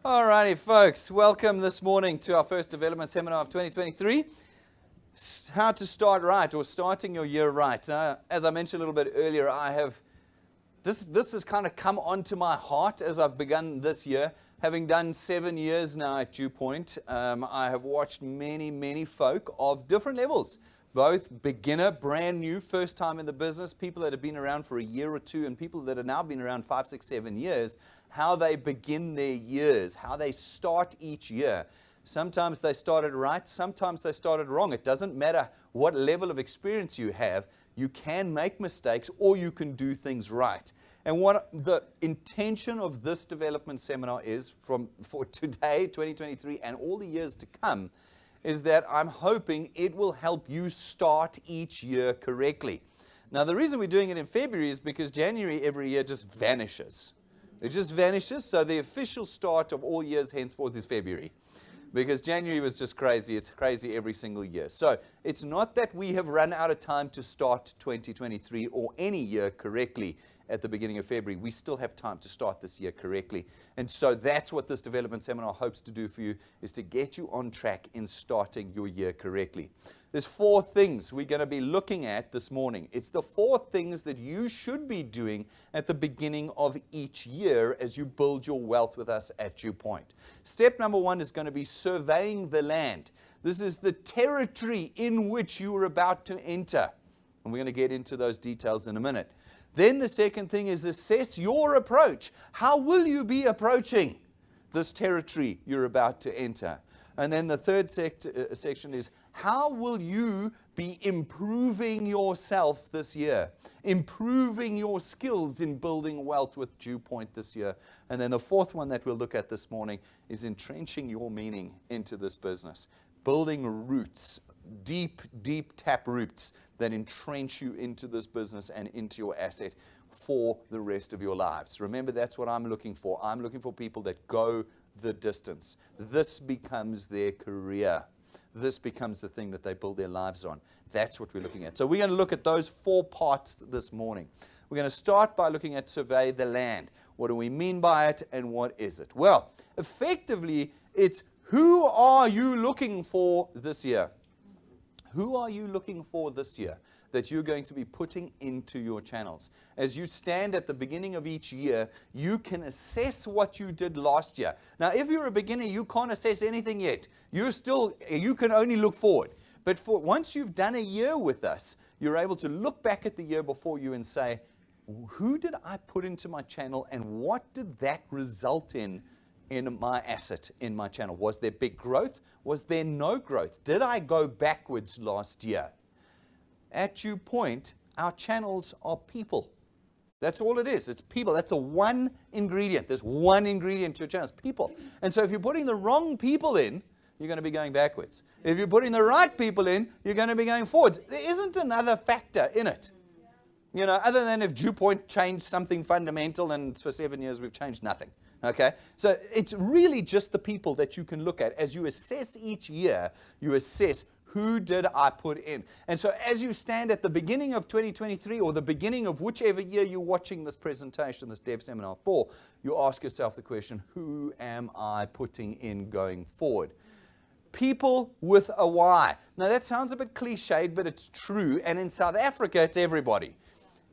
Alrighty, folks, welcome this morning to our first development seminar of 2023. How to start right, or starting your year right. As I mentioned a little bit earlier, this has kind of come onto my heart as I've begun this year. Having done 7 years now at Dew Point, I have watched many folk of different levels, both beginner, brand new, first time in the business, people that have been around for a year or two, and people that have now been around 5, 6, 7 years, how they begin their years, how they start each year. Sometimes they started right, sometimes they started wrong. It doesn't matter what level of experience you have, you can make mistakes or you can do things right. And what the intention of this development seminar is for today, 2023, and all the years to come, is that I'm hoping it will help you start each year correctly. Now, the reason we're doing it in February is because January every year just vanishes. It just vanishes, so the official start of all years henceforth is February. Because January was just crazy. It's crazy every single year. So it's not that we have run out of time to start 2023 or any year correctly at the beginning of February. We still have time to start this year correctly. And so that's what this development seminar hopes to do for you, is to get you on track in starting your year correctly. There's 4 things we're going to be looking at this morning. It's the 4 things that you should be doing at the beginning of each year as you build your wealth with us at Dew Point. Step number 1 is going to be surveying the land. This is the territory in which you are about to enter. And we're going to get into those details in a minute. Then the second thing is assess your approach. How will you be approaching this territory you're about to enter? And then the third section is, how will you be improving yourself this year? Improving your skills in building wealth with Dew Point this year. And then the fourth one that we'll look at this morning is entrenching your meaning into this business. Building roots, deep tap roots that entrench you into this business and into your asset for the rest of your lives. Remember, that's what I'm looking for. I'm looking for people that go the distance. This becomes their career. This becomes the thing that they build their lives on. That's what we're looking at. So we're going to look at those 4 parts this morning. We're going to start by looking at survey the land. What do we mean by it, and what is it? Well, effectively, it's who are you looking for this year? Who are you looking for this year that you're going to be putting into your channels? As you stand at the beginning of each year, you can assess what you did last year. Now, if you're a beginner, you can't assess anything yet. You can only look forward. But once you've done a year with us, you're able to look back at the year before you and say, who did I put into my channel, and what did that result in my asset, in my channel? Was there big growth? Was there no growth? Did I go backwards last year? At Dew Point, our channels are people. That's all it is. It's people. That's the one ingredient. There's one ingredient to your channel. It's people. And so if you're putting the wrong people in, you're going to be going backwards. If you're putting the right people in, you're going to be going forwards. There isn't another factor in it. You know, other than if Dew Point changed something fundamental, and for 7 years we've changed nothing. Okay, so it's really just the people that you can look at. As you assess each year, you assess, who did I put in? And so as you stand at the beginning of 2023, or the beginning of whichever year you're watching this presentation, this dev seminar for, you ask yourself the question, who am I putting in going forward? People with a why. Now that sounds a bit cliched, but it's true. And in South Africa, it's everybody.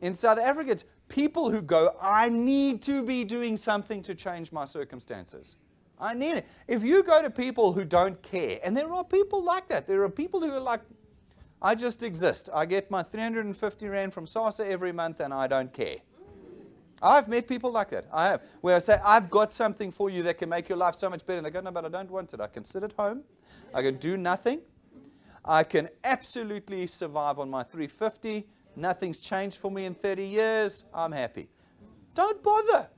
In South Africa, it's people who go, I need to be doing something to change my circumstances. I need it. If you go to people who don't care, and there are people like that. There are people who are like, I just exist. I get my 350 Rand from SASSA every month and I don't care. I've met people like that. I have. Where I say, I've got something for you that can make your life so much better. And they go, no, but I don't want it. I can sit at home. I can do nothing. I can absolutely survive on my 350. Nothing's changed for me in 30 years. I'm happy. Don't bother.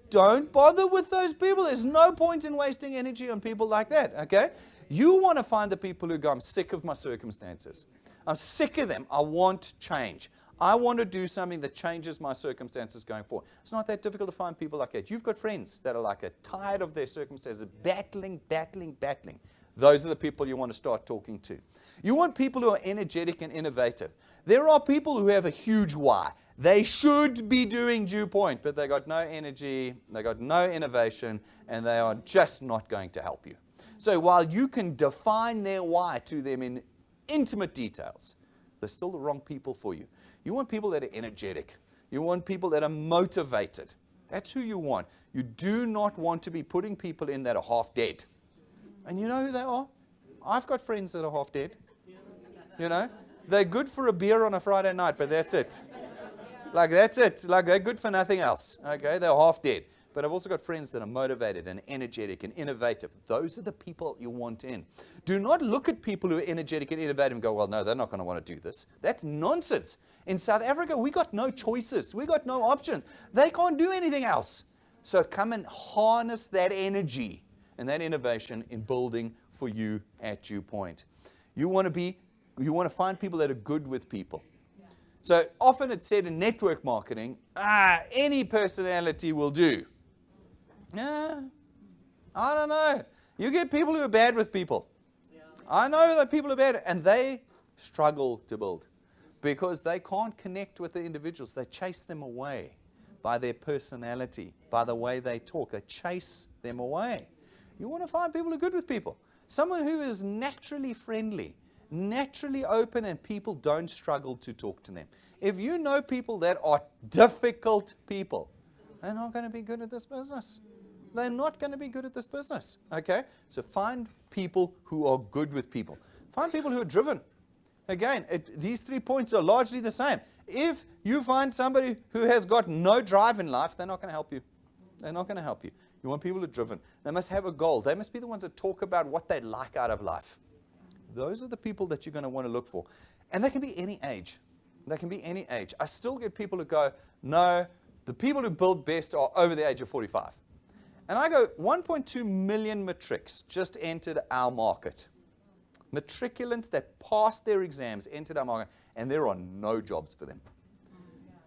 Don't bother with those people. There's no point in wasting energy on people like that, okay? You want to find the people who go, I'm sick of my circumstances. I'm sick of them. I want change. I want to do something that changes my circumstances going forward. It's not that difficult to find people like that. You've got friends that are like that, tired of their circumstances, battling. Those are the people you want to start talking to. You want people who are energetic and innovative. There are people who have a huge why. They should be doing Dew Point, but they got no energy, they got no innovation, and they are just not going to help you. So while you can define their why to them in intimate details, they're still the wrong people for you. You want people that are energetic. You want people that are motivated. That's who you want. You do not want to be putting people in that are half dead. And you know who they are? I've got friends that are half dead. You know, they're good for a beer on a Friday night, but that's it. Like, that's it. Like, they're good for nothing else. Okay, they're half dead. But I've also got friends that are motivated and energetic and innovative. Those are the people you want in. Do not look at people who are energetic and innovative and go, well, no, they're not going to want to do this. That's nonsense. In South Africa, we got no choices. We got no options. They can't do anything else. So come and harness that energy and that innovation in building for you at Dew Point. You want to find people that are good with people. So often it's said in network marketing, any personality will do. I don't know. You get people who are bad with people. I know that people are bad, and they struggle to build because they can't connect with the individuals. They chase them away by their personality, by the way they talk. They chase them away. You want to find people who are good with people. Someone who is naturally friendly, naturally open, and people don't struggle to talk to them. If you know people that are difficult people, they're not going to be good at this business. They're not going to be good at this business. Okay? So find people who are good with people. Find people who are driven. Again, these 3 points are largely the same. If you find somebody who has got no drive in life, they're not going to help you. They're not going to help you. You want people who are driven. They must have a goal. They must be the ones that talk about what they like out of life. Those are the people that you're going to want to look for. And they can be any age. They can be any age. I still get people who go, no, the people who build best are over the age of 45. And I go, 1.2 million matrics just entered our market. Matriculants that passed their exams entered our market, and there are no jobs for them.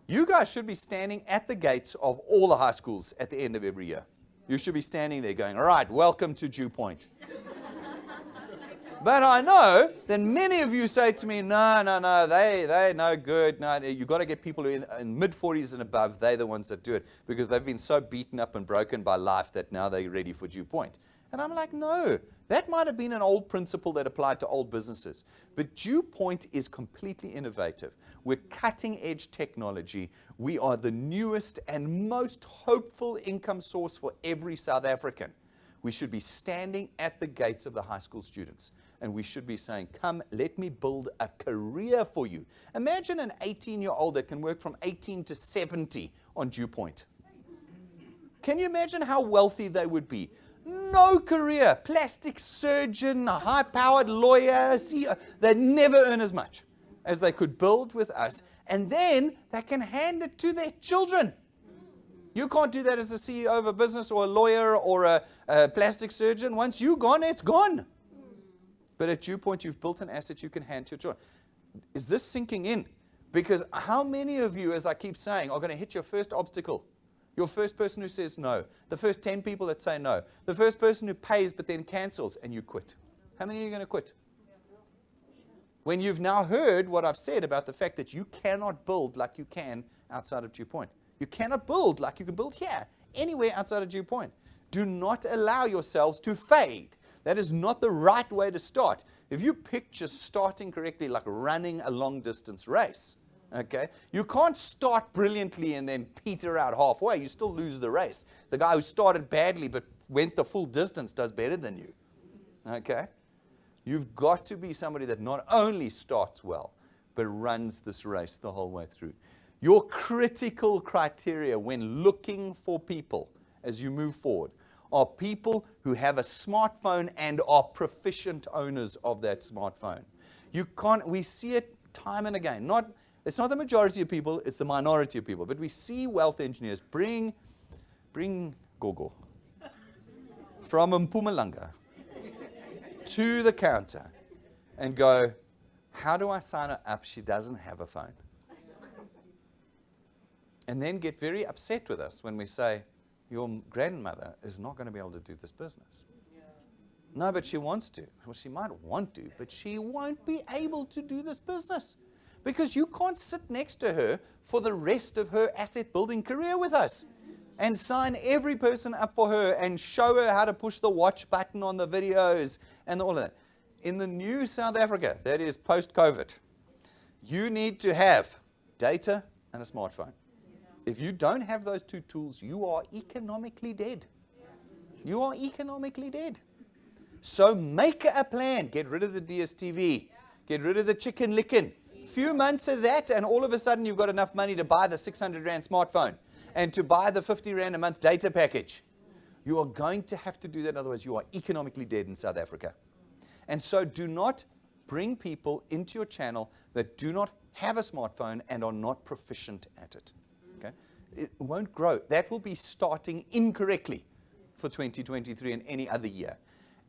You guys should be standing at the gates of all the high schools at the end of every year. You should be standing there going, all right, welcome to Dew Point. But I know that many of you say to me, no, they're no good. No, you've got to get people who are in mid-40s and above. They're the ones that do it because they've been so beaten up and broken by life that now they're ready for Dew Point. And I'm like, no, that might have been an old principle that applied to old businesses. But Dew Point is completely innovative. We're cutting-edge technology. We are the newest and most hopeful income source for every South African. We should be standing at the gates of the high school students. And we should be saying, come, let me build a career for you. Imagine an 18-year-old that can work from 18 to 70 on Dew Point. Can you imagine how wealthy they would be? No career, plastic surgeon, a high-powered lawyer, CEO. They'd never earn as much as they could build with us. And then they can hand it to their children. You can't do that as a CEO of a business or a lawyer or a plastic surgeon. Once you're gone, it's gone. But at Dew Point, you've built an asset you can hand to your children. Is this sinking in? Because how many of you, as I keep saying, are going to hit your first obstacle? Your first person who says no. The first 10 people that say no. The first person who pays but then cancels and you quit. How many are you going to quit? When you've now heard what I've said about the fact that you cannot build like you can outside of Dew Point. You cannot build like you can build here, anywhere outside of Dew Point. Do not allow yourselves to fade. That is not the right way to start. If you picture starting correctly like running a long-distance race, okay, you can't start brilliantly and then peter out halfway. You still lose the race. The guy who started badly but went the full distance does better than you, okay? You've got to be somebody that not only starts well, but runs this race the whole way through. Your critical criteria when looking for people as you move forward are people who have a smartphone and are proficient owners of that smartphone. We see it time and again. It's not the majority of people, it's the minority of people. But we see wealth engineers bring Gogo from Mpumalanga to the counter and go, how do I sign her up? She doesn't have a phone. And then get very upset with us when we say, your grandmother is not going to be able to do this business. No, but she wants to. Well, she might want to, but she won't be able to do this business because you can't sit next to her for the rest of her asset building career with us and sign every person up for her and show her how to push the watch button on the videos and all of that. In the new South Africa, that is post-COVID, you need to have data and a smartphone. If you don't have those two tools, you are economically dead. You are economically dead. So make a plan. Get rid of the DSTV. Get rid of the chicken licking. Few months of that, and all of a sudden you've got enough money to buy the 600 Rand smartphone and to buy the 50 Rand a month data package. You are going to have to do that, otherwise you are economically dead in South Africa. And so do not bring people into your channel that do not have a smartphone and are not proficient at it. Okay? It won't grow. That will be starting incorrectly for 2023 and any other year.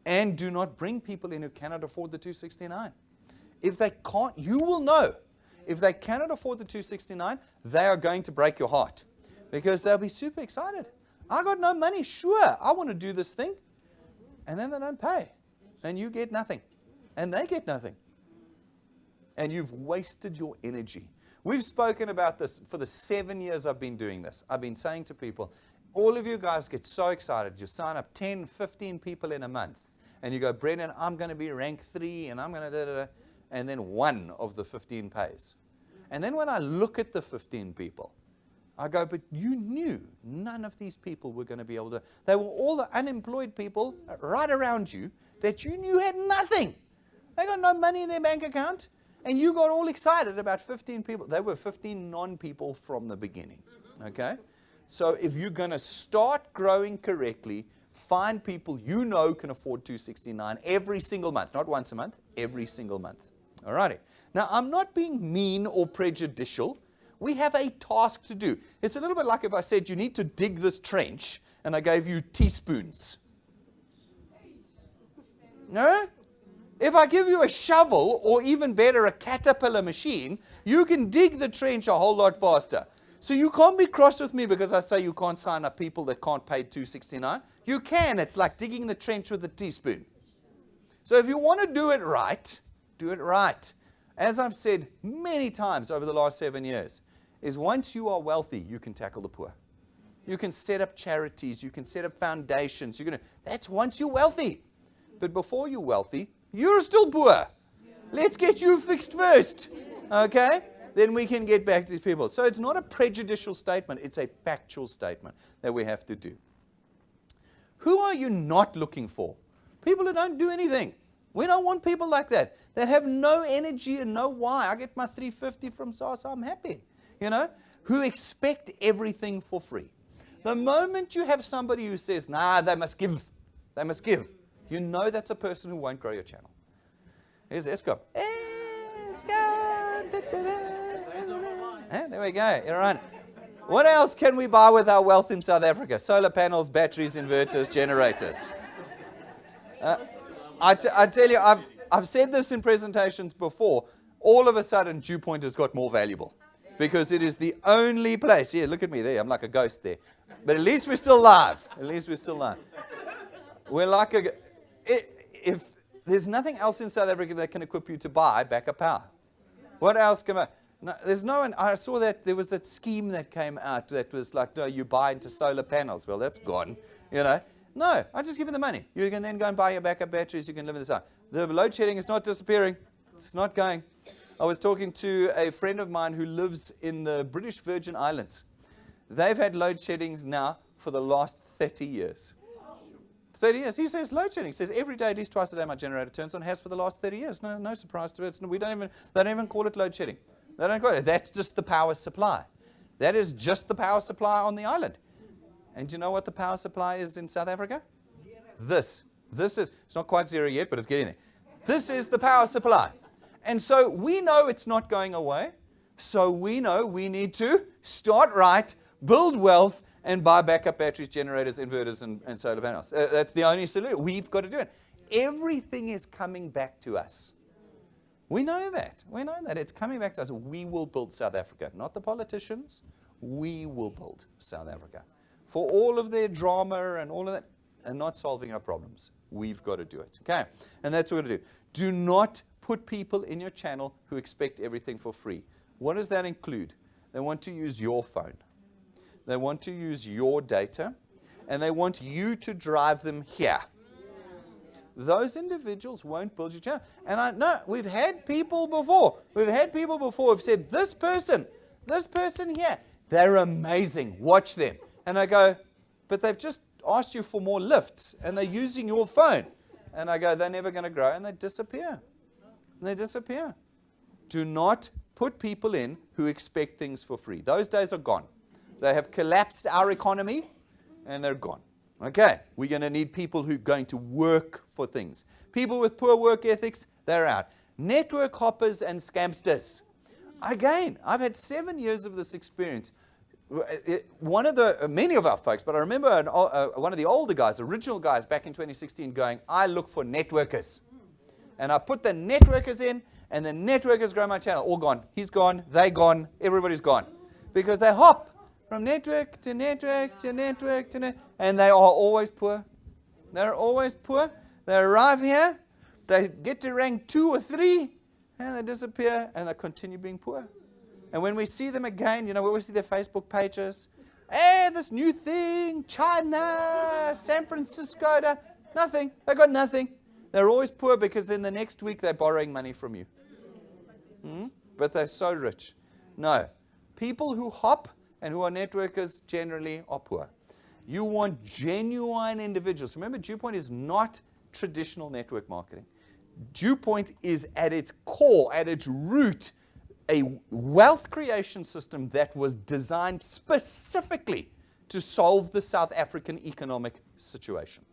And do not bring people in who cannot afford the 269. If they can't, you will know. If they cannot afford the 269, they are going to break your heart because they'll be super excited. I got no money, sure, I want to do this thing. And then they don't pay. And you get nothing. And they get nothing. And you've wasted your energy. We've spoken about this for the 7 years I've been doing this. I've been saying to people, all of you guys get so excited. You sign up 10, 15 people in a month. And you go, Brendan, I'm going to be rank 3 and I'm going to da-da-da. And then one of the 15 pays. And then when I look at the 15 people, I go, but you knew none of these people were going to be able to. They were all the unemployed people right around you that you knew had nothing. They got no money in their bank account. And you got all excited about 15 people. They were 15 non-people from the beginning. Okay? So if you're going to start growing correctly, find people you know can afford 269 every single month. Not once a month, every single month. All righty. Now, I'm not being mean or prejudicial. We have a task to do. It's a little bit like if I said you need to dig this trench and I gave you teaspoons. No? If I give you a shovel or even better, a caterpillar machine, you can dig the trench a whole lot faster. So you can't be cross with me because I say you can't sign up people that can't pay 269. You can. It's like digging the trench with a teaspoon. So if you want to do it right, do it right. As I've said many times over the last 7 years, is once you are wealthy, you can tackle the poor. You can set up charities. You can set up foundations. That's once you're wealthy. But before you're wealthy, you're still poor. Let's get you fixed first. Okay? Then we can get back to these people. So it's not a prejudicial statement. It's a factual statement that we have to do. Who are you not looking for? People who don't do anything. We don't want people like that have no energy and no why. I get my 350 from SARS, I'm happy. Who expect everything for free. The moment you have somebody who says, nah, they must give, you know that's a person who won't grow your channel. Here's Eskom. There we go. All right. What else can we buy with our wealth in South Africa? Solar panels, batteries, inverters, generators. I tell you, I've said this in presentations before. All of a sudden, Dew Point has got more valuable because it is the only place. Yeah, look at me there. I'm like a ghost there. But at least we're still live. We're like if there's nothing else in South Africa that can equip you to buy backup power. What else can I? No, there's no one. I saw that there was that scheme that came out that was like, no, you buy into solar panels. Well, that's gone. No, I just give you the money. You can then go and buy your backup batteries. You can live in this out. The load shedding is not disappearing. It's not going. I was talking to a friend of mine who lives in the British Virgin Islands. They've had load sheddings now for the last 30 years. 30 years. He says load shedding. He says every day, at least twice a day, my generator turns on. Has for the last 30 years. No surprise to it. They don't even call it load shedding. They don't call it. That's just the power supply. That is just the power supply on the island. And do you know what the power supply is in South Africa? This is, it's not quite zero yet, but it's getting there. This is the power supply. And so we know it's not going away. So we know we need to start right, build wealth, and buy backup batteries, generators, inverters, and solar panels. That's the only solution. We've got to do it. Everything is coming back to us. We know that. It's coming back to us. We will build South Africa. Not the politicians. We will build South Africa. For all of their drama and all of that, and not solving our problems. We've got to do it. Okay? And that's what we're going to do. Do not put people in your channel who expect everything for free. What does that include? They want to use your phone. They want to use your data. And they want you to drive them here. Those individuals won't build your channel. And I know we've had people before. Who've said, this person here, they're amazing. Watch them. And I go, but they've just asked you for more lifts and they're using your phone. And I go, they're never going to grow, and they disappear. Do not put people in who expect things for free. Those days are gone. They have collapsed our economy, and they're gone. Okay, we're going to need people who are going to work for things. People with poor work ethics, they're out. Network hoppers and scamsters. Again, I've had 7 years of this experience. Many of our folks, but I remember one of the older guys, original guys back in 2016 going, I look for networkers. And I put the networkers in, and the networkers grow my channel. All gone. He's gone. They gone. Everybody's gone. Because they hop from network to network to network to network. And they are always poor. They're always poor. They arrive here. They get to rank 2 or 3. And they disappear. And they continue being poor. And when we see them again, we always see their Facebook pages. Hey, this new thing, China, San Francisco, nothing. They got nothing. They're always poor because then the next week they're borrowing money from you. But they're so rich. No. People who hop and who are networkers generally are poor. You want genuine individuals. Remember, DewPoint is not traditional network marketing. DewPoint is at its core, at its root, a wealth creation system that was designed specifically to solve the South African economic situation.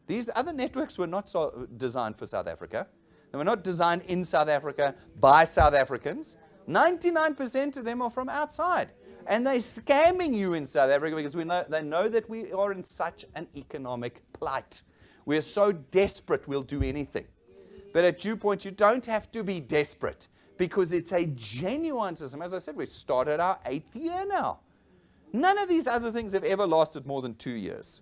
These other networks were not designed for South Africa. They were not designed in South Africa by South Africans. 99% of them are from outside. And they're scamming you in South Africa because they know that we are in such an economic plight. We're so desperate we'll do anything. But at DewPoint, you don't have to be desperate, because it's a genuine system. As I said, we started our 8th year now. None of these other things have ever lasted more than 2 years.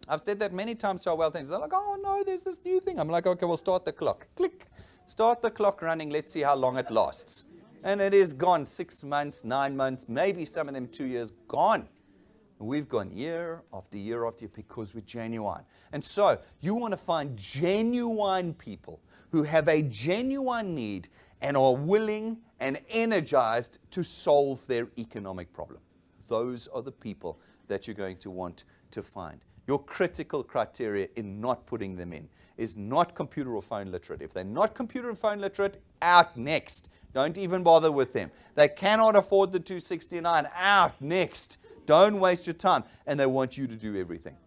I've said that many times to our well things. They're like, oh no, there's this new thing. I'm like, okay, we'll start the clock. Click. Start the clock running. Let's see how long it lasts. And it is gone 6 months, 9 months, maybe some of them 2 years, gone. And we've gone year after year after year because we're genuine. And so you want to find genuine people who have a genuine need and are willing and energized to solve their economic problem. Those are the people that you're going to want to find. Your critical criteria in not putting them in is not computer or phone literate. If they're not computer and phone literate, out next. Don't even bother with them. They cannot afford the 269. Out next. Don't waste your time. And they want you to do everything.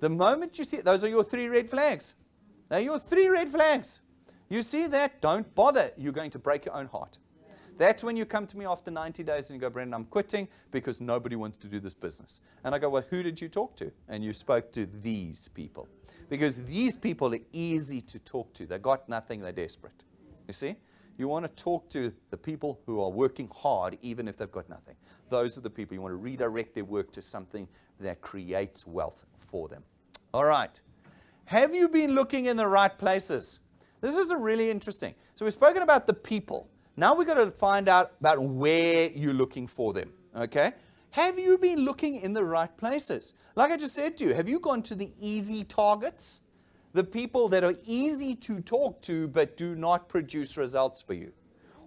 The moment you see it, those are your 3 red flags. They're your 3 red flags. You see that? Don't bother. You're going to break your own heart. That's when you come to me after 90 days and you go, Brendan, I'm quitting because nobody wants to do this business. And I go, well, who did you talk to? And you spoke to these people. Because these people are easy to talk to. They got nothing. They're desperate. You see? You want to talk to the people who are working hard even if they've got nothing. Those are the people. You want to redirect their work to something that creates wealth for them. All right. Have you been looking in the right places? This is a really interesting. So we've spoken about the people. Now we've got to find out about where you're looking for them. Okay? Have you been looking in the right places? Like I just said to you, have you gone to the easy targets? The people that are easy to talk to but do not produce results for you?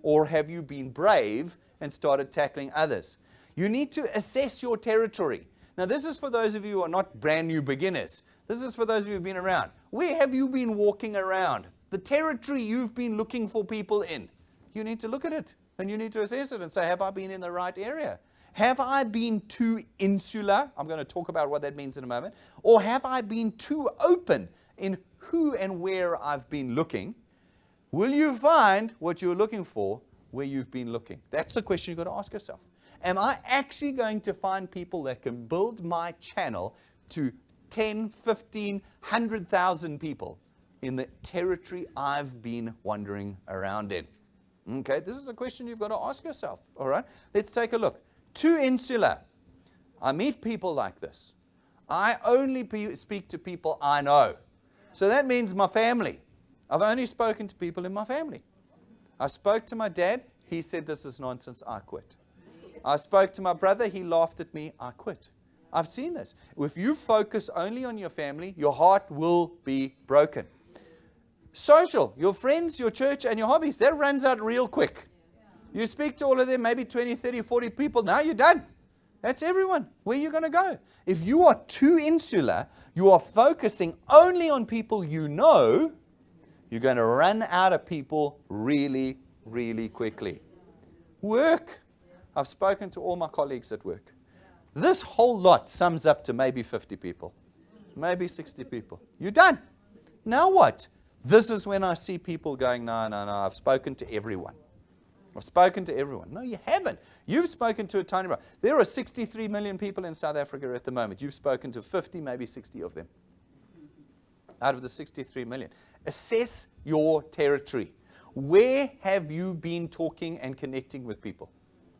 Or have you been brave and started tackling others? You need to assess your territory. Now this is for those of you who are not brand new beginners. This is for those of you who have been around. Where have you been walking around? The territory you've been looking for people in. You need to look at it and you need to assess it and say, have I been in the right area? Have I been too insular? I'm going to talk about what that means in a moment. Or have I been too open in who and where I've been looking? Will you find what you're looking for where you've been looking? That's the question you've got to ask yourself. Am I actually going to find people that can build my channel to 10, 15, 100,000 people in the territory I've been wandering around in? Okay, this is a question you've got to ask yourself. All right, let's take a look. Too insular. I meet people like this. I only speak to people I know. So that means my family. I've only spoken to people in my family. I spoke to my dad. He said, this is nonsense. I quit. I spoke to my brother. He laughed at me. I quit. I've seen this. If you focus only on your family, your heart will be broken. Social, your friends, your church, and your hobbies, that runs out real quick. You speak to all of them, maybe 20, 30, 40 people. Now you're done. That's everyone. Where are you going to go? If you are too insular, you are focusing only on people you know, you're going to run out of people really, really quickly. Work. I've spoken to all my colleagues at work. This whole lot sums up to maybe 50 people, maybe 60 people. You're done. Now what? This is when I see people going, no, I've spoken to everyone. I've spoken to everyone. No, you haven't. You've spoken to a tiny amount. There are 63 million people in South Africa at the moment. You've spoken to 50, maybe 60 of them out of the 63 million. Assess your territory. Where have you been talking and connecting with people?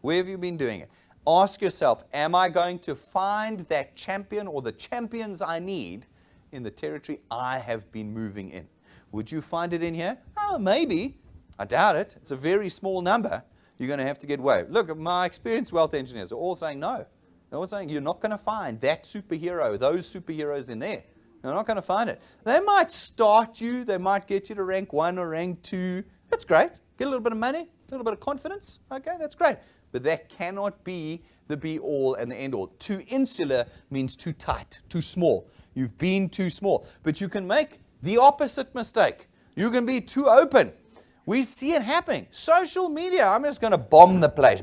Where have you been doing it? Ask yourself, am I going to find that champion or the champions I need in the territory I have been moving in? Would you find it in here? Oh, maybe. I doubt it. It's a very small number. You're going to have to get away. Look, my experienced wealth engineers are all saying no. They're all saying you're not going to find that superhero, those superheroes in there. You're not going to find it. They might start you. They might get you to rank 1 or rank 2. That's great. Get a little bit of money, a little bit of confidence. Okay, that's great. But that cannot be the be-all and the end-all. Too insular means too tight, too small. You've been too small. But you can make the opposite mistake. You can be too open. We see it happening. Social media, I'm just going to bomb the place.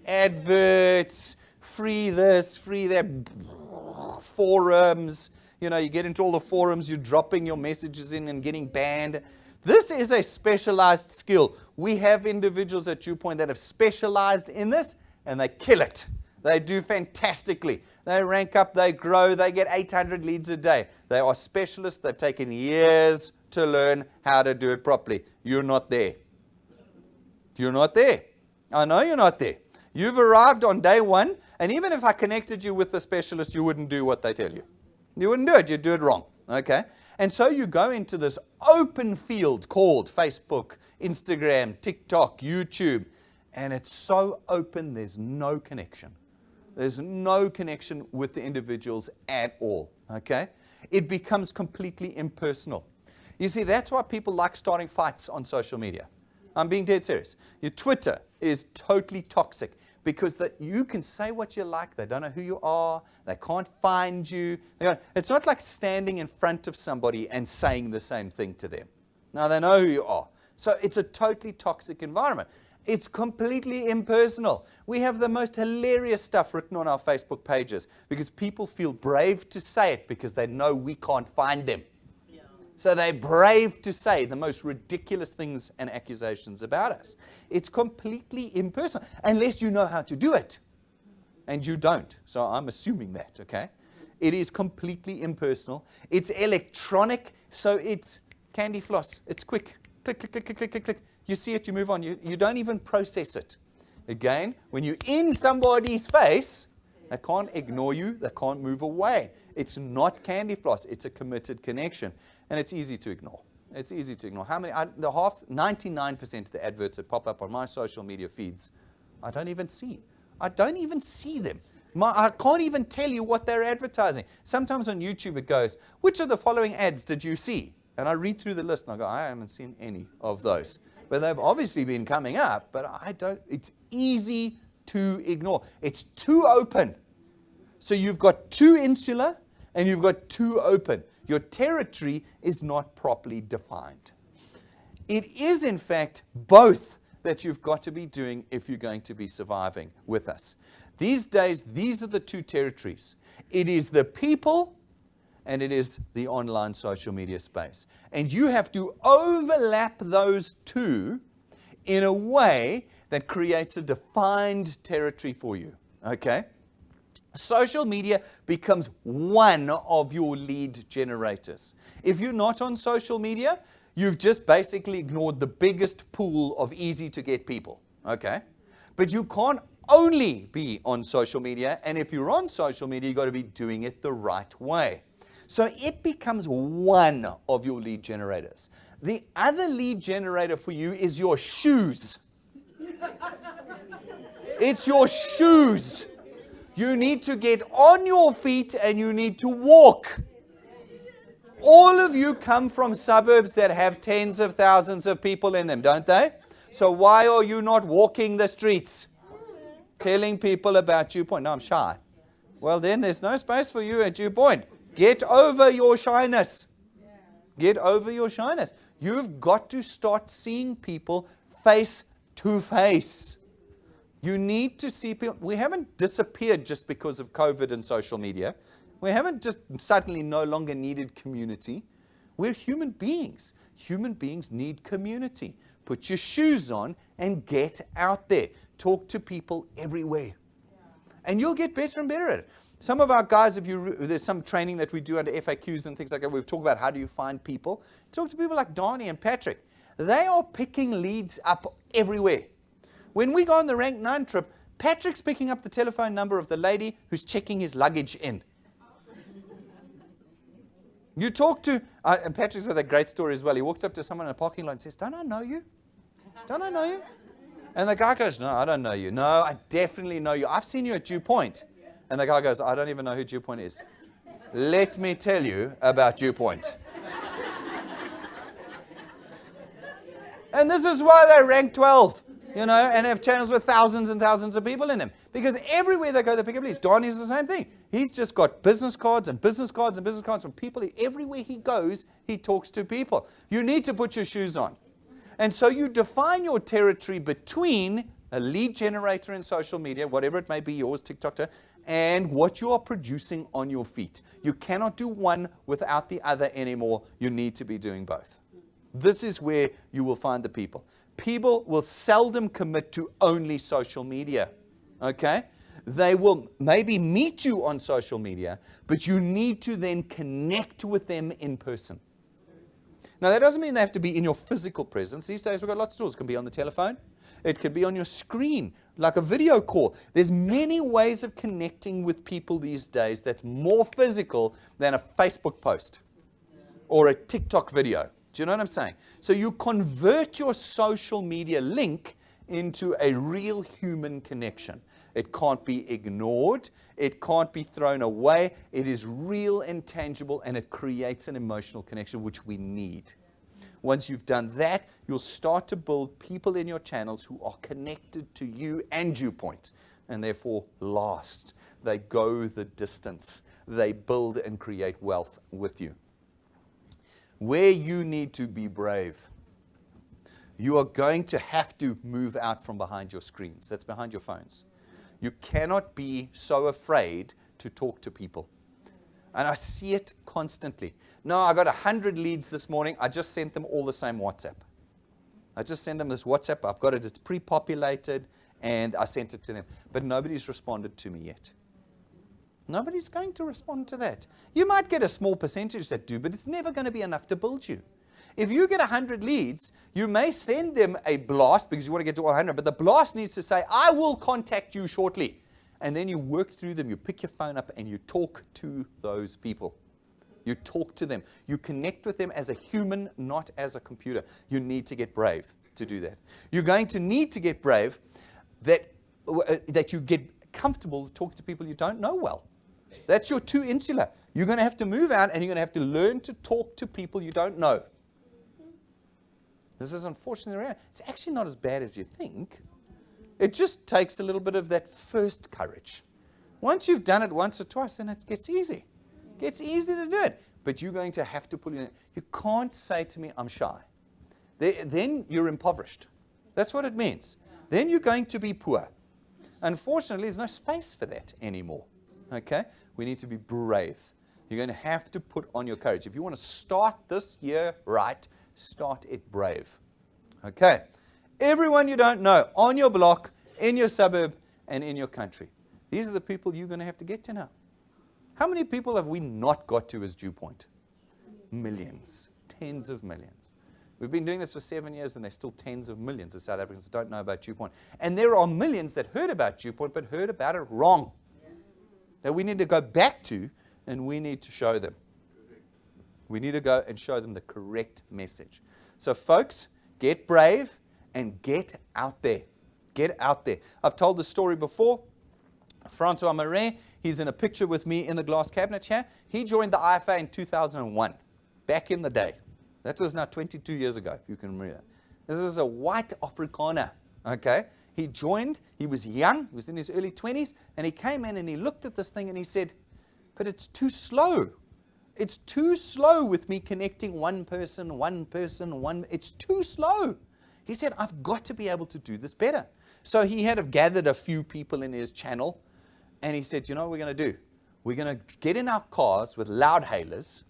Adverts, free this, free that, forums. You know, you get into all the forums, you're dropping your messages in and getting banned. This is a specialized skill. We have individuals at DewPoint that have specialized in this, and they kill it. They do fantastically. They rank up, they grow, they get 800 leads a day. They are specialists. They've taken years to learn how to do it properly. You're not there. You're not there. I know you're not there. You've arrived on day one, and even if I connected you with the specialist, you wouldn't do what they tell you. You wouldn't do it. You'd do it wrong. Okay? And so you go into this open field called Facebook, Instagram, TikTok, YouTube, and it's so open, there's no connection. There's no connection with the individuals at all. Okay? It becomes completely impersonal. You see, that's why people like starting fights on social media. I'm being dead serious. Your Twitter is totally toxic because you can say what you like. They don't know who you are. They can't find you. It's not like standing in front of somebody and saying the same thing to them. Now, they know who you are. So it's a totally toxic environment. It's completely impersonal. We have the most hilarious stuff written on our Facebook pages because people feel brave to say it because they know we can't find them. So they're brave to say the most ridiculous things and accusations about us. It's completely impersonal, unless you know how to do it. And you don't. So I'm assuming that, okay? It is completely impersonal. It's electronic, so it's candy floss. It's quick. Click, click, click, click, click, click, click. You see it, you move on. You don't even process it. Again, when you're in somebody's face, they can't ignore you. They can't move away. It's not candy floss. It's a committed connection. And it's easy to ignore. It's easy to ignore. 99% of the adverts that pop up on my social media feeds, I don't even see. I don't even see them. I can't even tell you what they're advertising. Sometimes on YouTube it goes, which of the following ads did you see? And I read through the list and I go, I haven't seen any of those. But they've obviously been coming up, but it's easy to ignore. It's too open. So you've got too insular and you've got too open. Your territory is not properly defined. It is, in fact, both that you've got to be doing if you're going to be surviving with us. These days, these are the two territories. It is the people and it is the online social media space. And you have to overlap those two in a way that creates a defined territory for you. Okay? Social media becomes one of your lead generators. If you're not on social media, you've just basically ignored the biggest pool of easy to get people. Okay? But you can't only be on social media. And if you're on social media, you've got to be doing it the right way. So it becomes one of your lead generators. The other lead generator for you is your shoes. It's your shoes. You need to get on your feet and you need to walk. All of you come from suburbs that have tens of thousands of people in them, don't they? So why are you not walking the streets? Telling people about Dew Point. No, I'm shy. Well, then there's no space for you at Dew Point. Get over your shyness. Get over your shyness. You've got to start seeing people face to face. You need to see people. We haven't disappeared just because of COVID and social media. We haven't just suddenly no longer needed community. We're human beings. Human beings need community. Put your shoes on and get out there. Talk to people everywhere. And you'll get better and better at it. Some of our guys, there's some training that we do under FAQs and things like that. We've talked about how do you find people. Talk to people like Donnie and Patrick. They are picking leads up everywhere. When we go on the Rank 9 trip, Patrick's picking up the telephone number of the lady who's checking his luggage in. You talk to, and Patrick's got a great story as well. He walks up to someone in a parking lot and says, "Don't I know you? Don't I know you?" And the guy goes, "No, I don't know you. No, I definitely know you. I've seen you at Dew Point." And the guy goes, "I don't even know who Dew Point is." Let me tell you about Dew Point. And this is why they rank 12, and have channels with thousands and thousands of people in them. Because everywhere they go, they pick up leads. Donnie's the same thing. He's just got business cards and business cards and business cards from people. Everywhere he goes, he talks to people. You need to put your shoes on. And so you define your territory between a lead generator in social media, whatever it may be, yours, TikTok, and what you are producing on your feet. You cannot do one without the other anymore. You need to be doing both. This is where you will find the people. People will seldom commit to only social media, okay? They will maybe meet you on social media, but you need to then connect with them in person. Now, that doesn't mean they have to be in your physical presence. These days, we've got lots of tools. It can be on the telephone. It can be on your screen, like a video call. There's many ways of connecting with people these days that's more physical than a Facebook post or a TikTok video. Do you know what I'm saying? So you convert your social media link into a real human connection. It can't be ignored. It can't be thrown away. It is real and tangible, and it creates an emotional connection, which we need. Once you've done that, you'll start to build people in your channels who are connected to you and Dew Point, and therefore last. They go the distance. They build and create wealth with you. Where you need to be brave, you are going to have to move out from behind your screens. That's behind your phones. You cannot be so afraid to talk to people. And I see it constantly. No, I got 100 leads this morning. I just sent them all the same WhatsApp. I just sent them this WhatsApp. I've got it. It's pre-populated, and I sent it to them. But nobody's responded to me yet. Nobody's going to respond to that. You might get a small percentage that do, but it's never going to be enough to build you. If you get 100 leads, you may send them a blast because you want to get to 100, but the blast needs to say, "I will contact you shortly." And then you work through them. You pick your phone up and you talk to those people. You talk to them. You connect with them as a human, not as a computer. You need to get brave to do that. You're going to need to get brave that you get comfortable talking to people you don't know well. That's your too insular. You're going to have to move out and you're going to have to learn to talk to people you don't know. This is unfortunately rare. It's actually not as bad as you think. It just takes a little bit of that first courage. Once you've done it once or twice, then it gets easy. It gets easy to do it. But you're going to have to put it in. You can't say to me, "I'm shy." Then you're impoverished. That's what it means. Then you're going to be poor. Unfortunately, there's no space for that anymore. Okay? We need to be brave. You're going to have to put on your courage. If you want to start this year right, start it brave. Okay? Everyone you don't know, on your block, in your suburb, and in your country. These are the people you're going to have to get to now. How many people have we not got to as Dew Point? Millions. Tens of millions. We've been doing this for 7 years, and there's still tens of millions of South Africans that don't know about Dew Point. And there are millions that heard about Dew Point, but heard about it wrong. That we need to go back to, and we need to show them. We need to go and show them the correct message. So folks, get brave and get out there. Get out there. I've told the story before. Francois Marais, he's in a picture with me in the glass cabinet here. He joined the IFA in 2001, back in the day. That was now 22 years ago, if you can remember. This is a white Afrikaner, okay? He joined, he was young, he was in his early 20s, and he came in and he looked at this thing and he said, but it's too slow. It's too slow with me connecting one person, it's too slow. He said, I've got to be able to do this better. So he had gathered a few people in his channel, and he said, you know what we're going to do? We're going to get in our cars with loud hailers,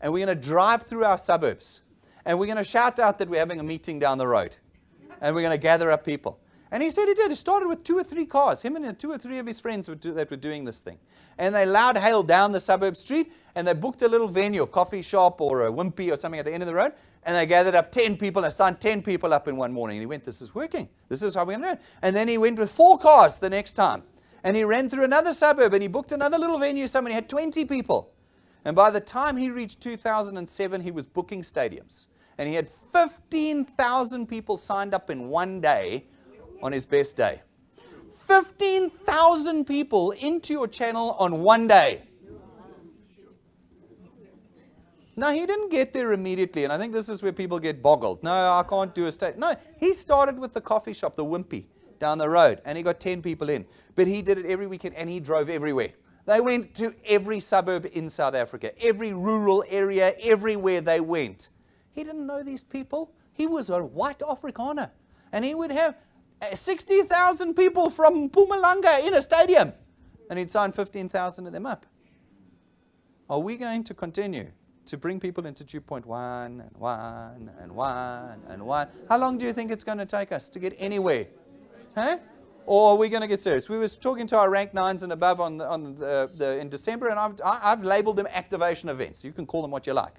and we're going to drive through our suburbs, and we're going to shout out that we're having a meeting down the road, and we're going to gather up people. And he said he did. He started with 2 or 3 cars. Him and 2 or 3 of his friends that were doing this thing. And they loud hailed down the suburb street, and they booked a little venue, a coffee shop or a wimpy or something at the end of the road, and they gathered up 10 people and signed 10 people up in one morning. And he went, this is working. This is how we're going to do it. And then he went with 4 cars the next time. And he ran through another suburb, and he booked another little venue somewhere. He had 20 people. And by the time he reached 2007, he was booking stadiums. And he had 15,000 people signed up in one day on his best day. 15,000 people into your channel on one day. Now, he didn't get there immediately, and I think this is where people get boggled. No, I can't do a state. No, he started with the coffee shop, the Wimpy, down the road, and he got 10 people in. But he did it every weekend, and he drove everywhere. They went to every suburb in South Africa, every rural area, everywhere they went. He didn't know these people. He was a white Afrikaner, and he would have 60,000 people from Mpumalanga in a stadium, and he'd sign 15,000 of them up. Are we going to continue to bring people into Dew Point one and one and one and one? How long do you think it's going to take us to get anywhere? Huh? Or are we going to get serious? We were talking to our rank 9s and above in December, and I've labeled them activation events. You can call them what you like.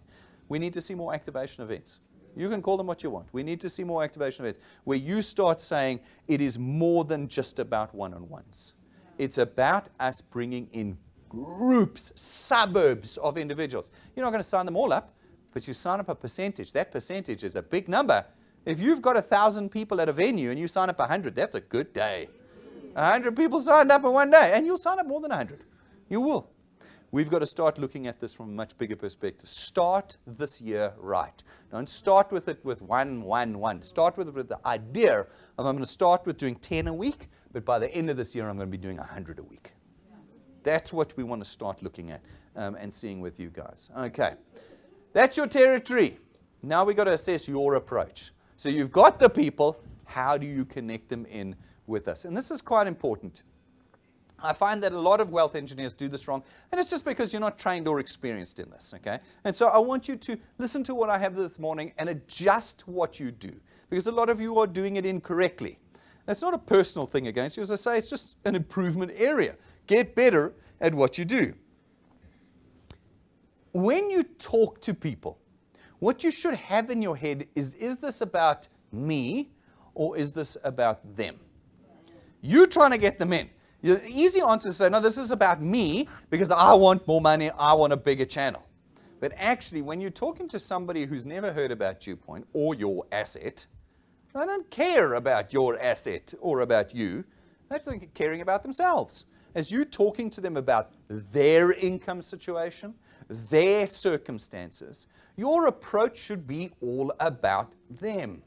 We need to see more activation events. You can call them what you want. We need to see more activation events where you start saying it is more than just about one-on-ones. It's about us bringing in groups, suburbs of individuals. You're not going to sign them all up, but you sign up a percentage. That percentage is a big number. If you've got 1,000 people at a venue and you sign up 100, that's a good day. 100 people signed up in one day, and you'll sign up more than 100. You will. We've got to start looking at this from a much bigger perspective. Start this year right. Don't start with it with 1. Start with it with the idea of I'm going to start with doing 10 a week, but by the end of this year I'm going to be doing 100 a week. That's what we want to start looking at and seeing with you guys. Okay. That's your territory. Now we've got to assess your approach. So you've got the people. How do you connect them in with us? And this is quite important. I find that a lot of wealth engineers do this wrong, and it's just because you're not trained or experienced in this, okay? And so I want you to listen to what I have this morning and adjust what you do, because a lot of you are doing it incorrectly. That's not a personal thing against you. As I say, it's just an improvement area. Get better at what you do. When you talk to people, what you should have in your head is this about me or is this about them? You're trying to get them in. The easy answer is to say, no, this is about me because I want more money, I want a bigger channel. But actually, when you're talking to somebody who's never heard about Dew Point or your asset, they don't care about your asset or about you. They're caring about themselves. As you're talking to them about their income situation, their circumstances, your approach should be all about them.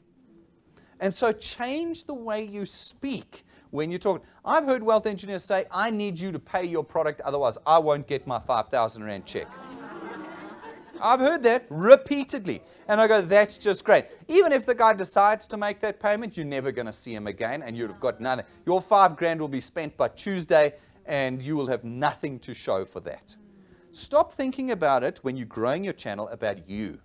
And so change the way you speak when you talk. I've heard wealth engineers say, I need you to pay your product, otherwise I won't get my 5,000 Rand check. I've heard that repeatedly. And I go, that's just great. Even if the guy decides to make that payment, you're never going to see him again, and you'd have got nothing. Your 5 grand will be spent by Tuesday, and you will have nothing to show for that. Stop thinking about it when you're growing your channel about you.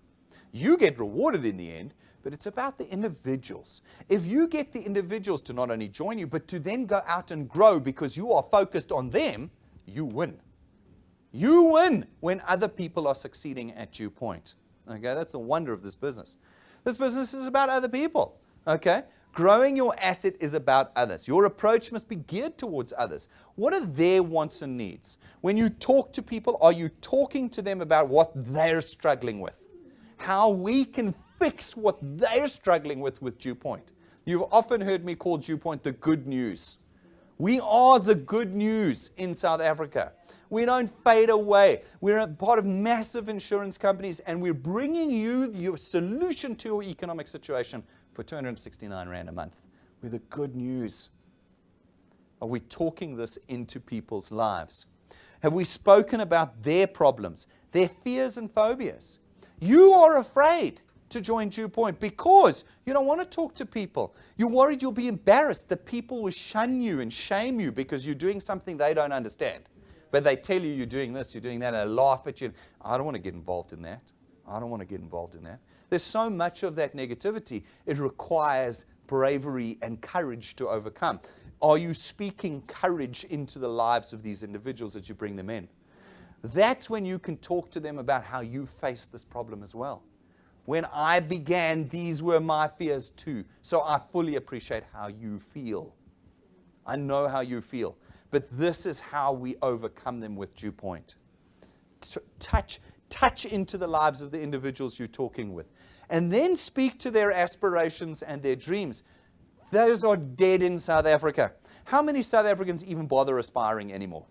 You get rewarded in the end, but it's about the individuals. If you get the individuals to not only join you, but to then go out and grow because you are focused on them, you win. You win when other people are succeeding at Dew Point. Okay, that's the wonder of this business. This business is about other people. Okay? Growing your asset is about others. Your approach must be geared towards others. What are their wants and needs? When you talk to people, are you talking to them about what they're struggling with? How we can fix what they're struggling with Dew Point. You've often heard me call Dew Point the good news. We are the good news in South Africa. We don't fade away. We're a part of massive insurance companies, and we're bringing you your solution to your economic situation for 269 Rand a month. We're the good news. Are we talking this into people's lives? Have we spoken about their problems, their fears and phobias? You are afraid to join Dew Point because you don't want to talk to people. You're worried you'll be embarrassed, that people will shun you and shame you because you're doing something they don't understand. But they tell you you're doing this, you're doing that, and they laugh at you. I don't want to get involved in that. I don't want to get involved in that. There's so much of that negativity. It requires bravery and courage to overcome. Are you speaking courage into the lives of these individuals as you bring them in? That's when you can talk to them about how you face this problem as well. When I began, these were my fears too. So I fully appreciate how you feel. I know how you feel. But this is how we overcome them with Dew Point. Touch into the lives of the individuals you're talking with. And then speak to their aspirations and their dreams. Those are dead in South Africa. How many South Africans even bother aspiring anymore?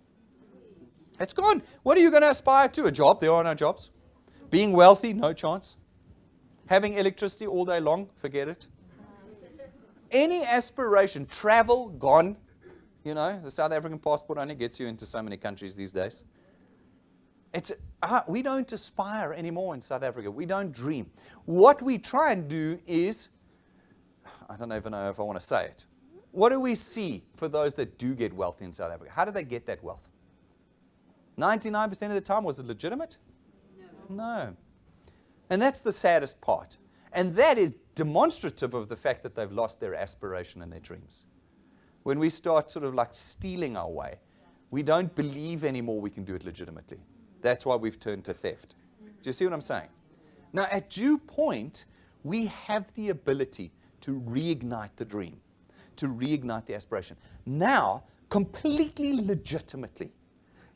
It's gone. What are you going to aspire to? A job? There are no jobs. Being wealthy? No chance. Having electricity all day long? Forget it. Any aspiration, travel, gone. You know, the South African passport only gets you into so many countries these days. We don't aspire anymore in South Africa. We don't dream. What we try and do is, I don't even know if I want to say it. What do we see for those that do get wealth in South Africa? How do they get that wealth? 99% of the time, was it legitimate? No. And that's the saddest part. And that is demonstrative of the fact that they've lost their aspiration and their dreams. When we start sort of like stealing our way, we don't believe anymore we can do it legitimately. That's why we've turned to theft. Do you see what I'm saying? Now, at Dew Point, we have the ability to reignite the dream, to reignite the aspiration. Now, completely legitimately,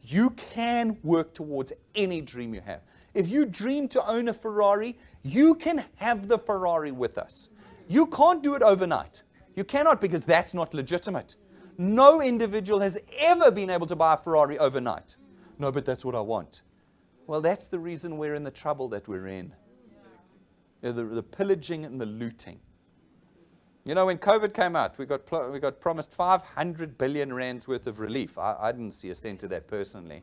you can work towards any dream you have. If you dream to own a Ferrari, you can have the Ferrari with us. You can't do it overnight. You cannot, because that's not legitimate. No individual has ever been able to buy a Ferrari overnight. No, but that's what I want. Well, that's the reason we're in the trouble that we're in. The pillaging and the looting. You know, when COVID came out, we got promised 500 billion rands worth of relief. I didn't see a cent of that personally.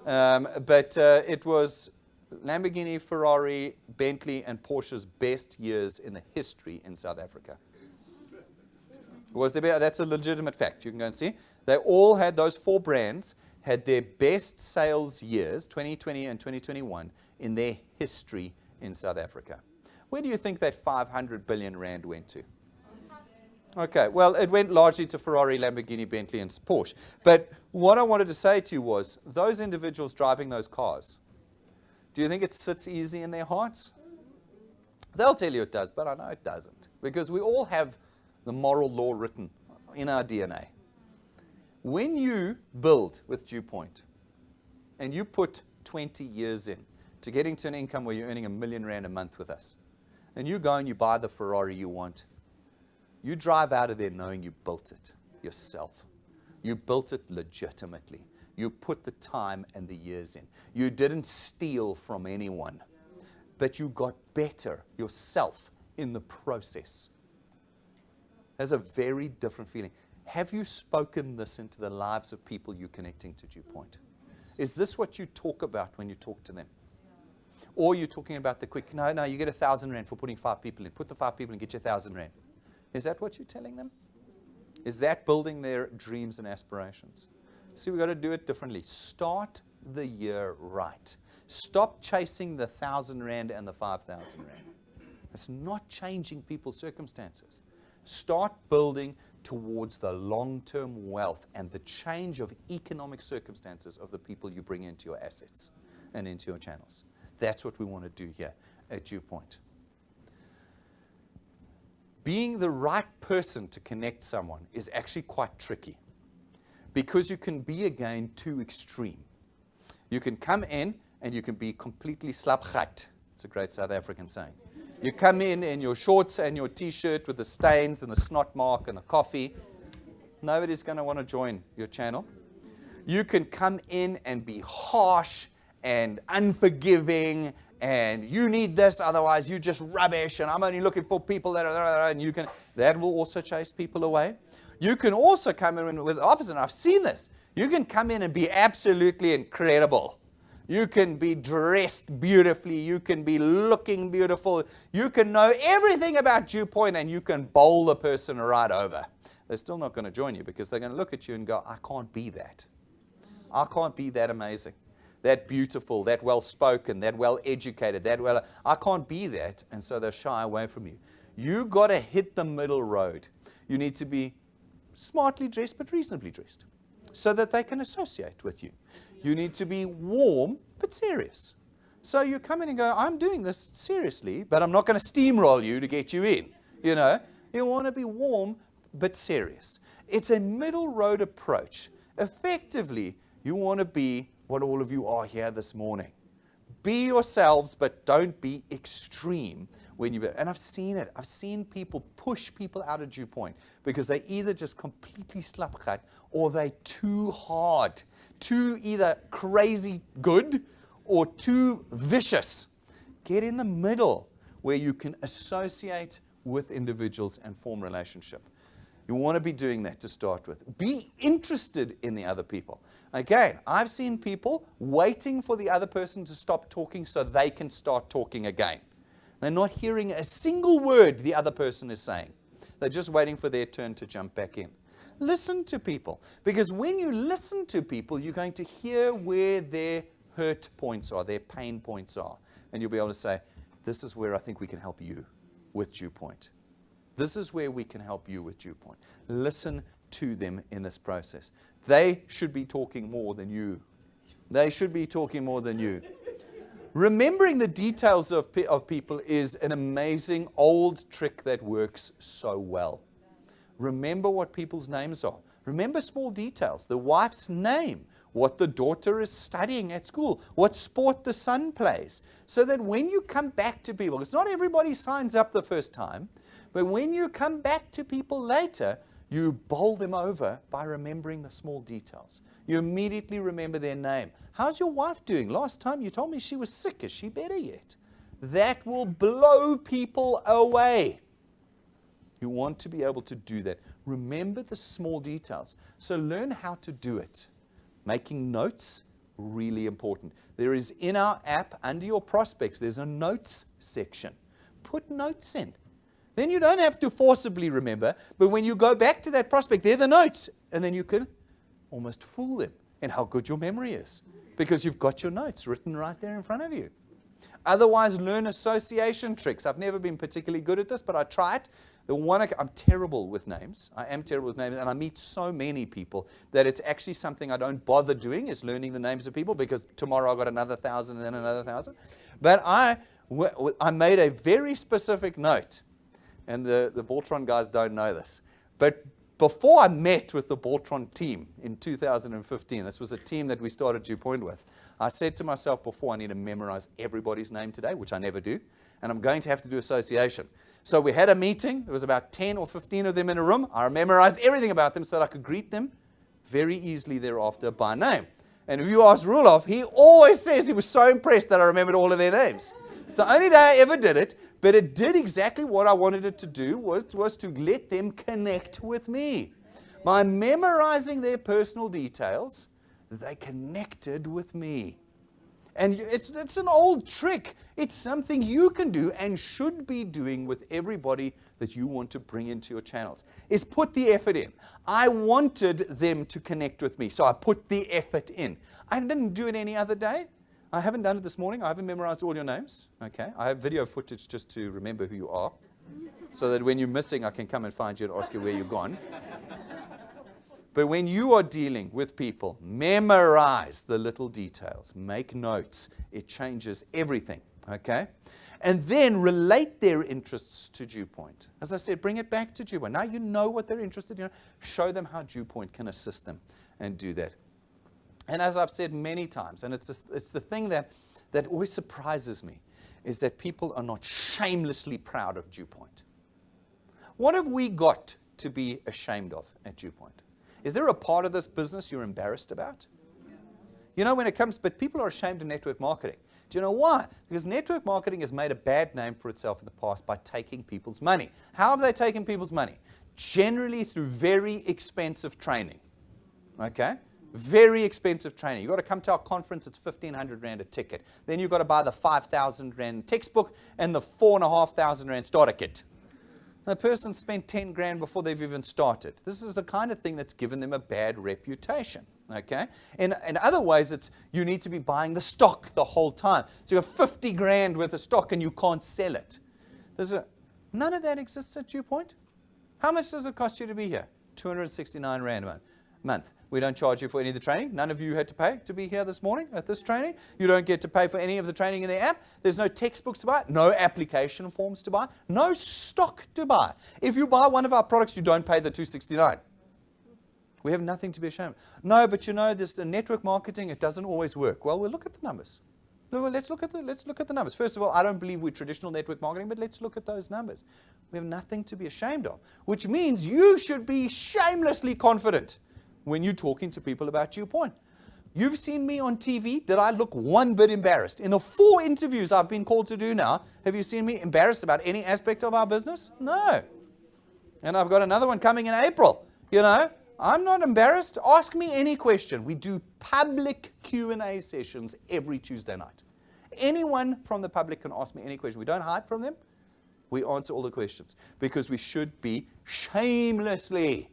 But it was Lamborghini, Ferrari, Bentley, and Porsche's best years in the history in South Africa. That's a legitimate fact. You can go and see. They all had, those four brands, had their best sales years, 2020 and 2021, in their history in South Africa. Where do you think that 500 billion rand went to? Okay, well, it went largely to Ferrari, Lamborghini, Bentley, and Porsche. But what I wanted to say to you was, those individuals driving those cars, do you think it sits easy in their hearts? They'll tell you it does, but I know it doesn't. Because we all have the moral law written in our DNA. When you build with Dew Point, and you put 20 years in to getting to an income where you're earning R1 million a month with us, and you go and you buy the Ferrari you want, you drive out of there knowing you built it yourself. You built it legitimately. You put the time and the years in. You didn't steal from anyone, but you got better yourself in the process. There's a very different feeling. Have you spoken this into the lives of people you're connecting to Dew Point? Is this what you talk about when you talk to them? Or you're talking about the quick, no, you get 1,000 rand for putting 5 people in. Put the 5 people in, get you 1,000 rand. Is that what you're telling them? Is that building their dreams and aspirations? See, we've got to do it differently. Start the year right. Stop chasing the 1,000 rand and the 5,000 rand. It's not changing people's circumstances. Start building towards the long-term wealth and the change of economic circumstances of the people you bring into your assets and into your channels. That's what we want to do here at Dew Point. being the right person to connect someone is actually quite tricky because you can be, again, too extreme. You can come in and you can be completely slapgat. It's a great South African saying. You come in your shorts and your T-shirt with the stains and the snot mark and the coffee. Nobody's going to want to join your channel. You can come in and be harsh and unforgiving, and you need this, otherwise you just rubbish, and I'm only looking for people that are, and that will also chase people away. You can also come in with the opposite. I've seen this. You can come in and be absolutely incredible. You can be dressed beautifully. You can be looking beautiful. You can know everything about Dew Point, and you can bowl the person right over. They're still not going to join you because they're going to look at you and go, I can't be that. I can't be that amazing, that beautiful, that well-spoken, that well-educated, I can't be that, and so they'll shy away from you. You got to hit the middle road. You need to be smartly dressed but reasonably dressed so that they can associate with you. You need to be warm but serious. So you come in and go, I'm doing this seriously, but I'm not going to steamroll you to get you in. You know, you want to be warm but serious. It's a middle road approach. Effectively, you want to be what all of you are here this morning. Be yourselves, but don't be extreme when you. And I've seen it. I've seen people push people out of Dew Point because they either just completely slapgat or they too hard, too either crazy good or too vicious. Get in the middle where you can associate with individuals and form relationship. You want to be doing that to start with. Be interested in the other people. Again, I've seen people waiting for the other person to stop talking so they can start talking again. They're not hearing a single word the other person is saying. They're just waiting for their turn to jump back in. Listen to people, because when you listen to people, you're going to hear where their hurt points are, their pain points are. And you'll be able to say, this is where I think we can help you with Dew Point. This is where we can help you with Dew Point. Listen to them in this process. They should be talking more than you. They should be talking more than you. Remembering the details of people is an amazing old trick that works so well. Remember what people's names are. Remember small details. The wife's name, what the daughter is studying at school, what sport the son plays. So that when you come back to people, because not everybody signs up the first time, but when you come back to people later, you bowl them over by remembering the small details. You immediately remember their name. How's your wife doing? Last time you told me she was sick. Is she better yet? That will blow people away. You want to be able to do that. Remember the small details. So learn how to do it. Making notes, really important. There is in our app, under your prospects, there's a notes section. Put notes in. Then you don't have to forcibly remember, but when you go back to that prospect, they're the notes, and then you can almost fool them in how good your memory is, because you've got your notes written right there in front of you. Otherwise, learn association tricks. I've never been particularly good at this, but I try it. I'm terrible with names. I am terrible with names, and I meet so many people that it's actually something I don't bother doing, is learning the names of people, because tomorrow I've got another 1,000 and then another 1,000. But I made a very specific note. And the Boltron guys don't know this. But before I met with the Boltron team in 2015, this was a team that we started Dew Point with, I said to myself before, I need to memorize everybody's name today, which I never do, and I'm going to have to do association. So we had a meeting. There was about 10 or 15 of them in a room. I memorized everything about them so that I could greet them very easily thereafter by name. And if you ask Rulof, he always says he was so impressed that I remembered all of their names. It's the only day I ever did it, but it did exactly what I wanted it to do, was to let them connect with me. By memorizing their personal details, they connected with me. And it's an old trick. It's something you can do and should be doing with everybody that you want to bring into your channels, is put the effort in. I wanted them to connect with me, so I put the effort in. I didn't do it any other day. I haven't done it this morning. I haven't memorized all your names. Okay, I have video footage just to remember who you are, so that when you're missing, I can come and find you and ask you where you've gone. But when you are dealing with people, memorize the little details. Make notes. It changes everything. Okay? And then relate their interests to DewPoint. As I said, bring it back to DewPoint. Now you know what they're interested in. Show them how DewPoint can assist them and do that. And as I've said many times, and it's the thing that always surprises me, is that people are not shamelessly proud of DewPoint. What have we got to be ashamed of at DewPoint? Is there a part of this business you're embarrassed about? You know, when it comes, but people are ashamed of network marketing. Do you know why? Because network marketing has made a bad name for itself in the past by taking people's money. How have they taken people's money? Generally through very expensive training. Okay? Very expensive training. You've got to come to our conference, it's 1,500 Rand a ticket. Then you've got to buy the 5,000 Rand textbook and the 4,500 Rand starter kit. The person spent 10 grand before they've even started. This is the kind of thing that's given them a bad reputation. Okay? In other ways, it's you need to be buying the stock the whole time. So you have 50 grand worth of stock and you can't sell it. None of that exists at DewPoint. How much does it cost you to be here? 269 Rand a month. We don't charge you for any of the training. None of you had to pay to be here this morning at this training. You don't get to pay for any of the training in the app. There's no textbooks to buy, no application forms to buy, no stock to buy. If you buy one of our products, you don't pay the 269. We have nothing to be ashamed of. No, but you know, this network marketing, it doesn't always work. Well, we'll look at the numbers. Let's look at the numbers. First of all, I don't believe we're traditional network marketing, but let's look at those numbers. We have nothing to be ashamed of, which means you should be shamelessly confident when you're talking to people about DewPoint. You've seen me on TV. Did I look one bit embarrassed? In the 4 interviews I've been called to do now, have you seen me embarrassed about any aspect of our business? No. And I've got another one coming in April. You know, I'm not embarrassed. Ask me any question. We do public Q&A sessions every Tuesday night. Anyone from the public can ask me any question. We don't hide from them. We answer all the questions because we should be shamelessly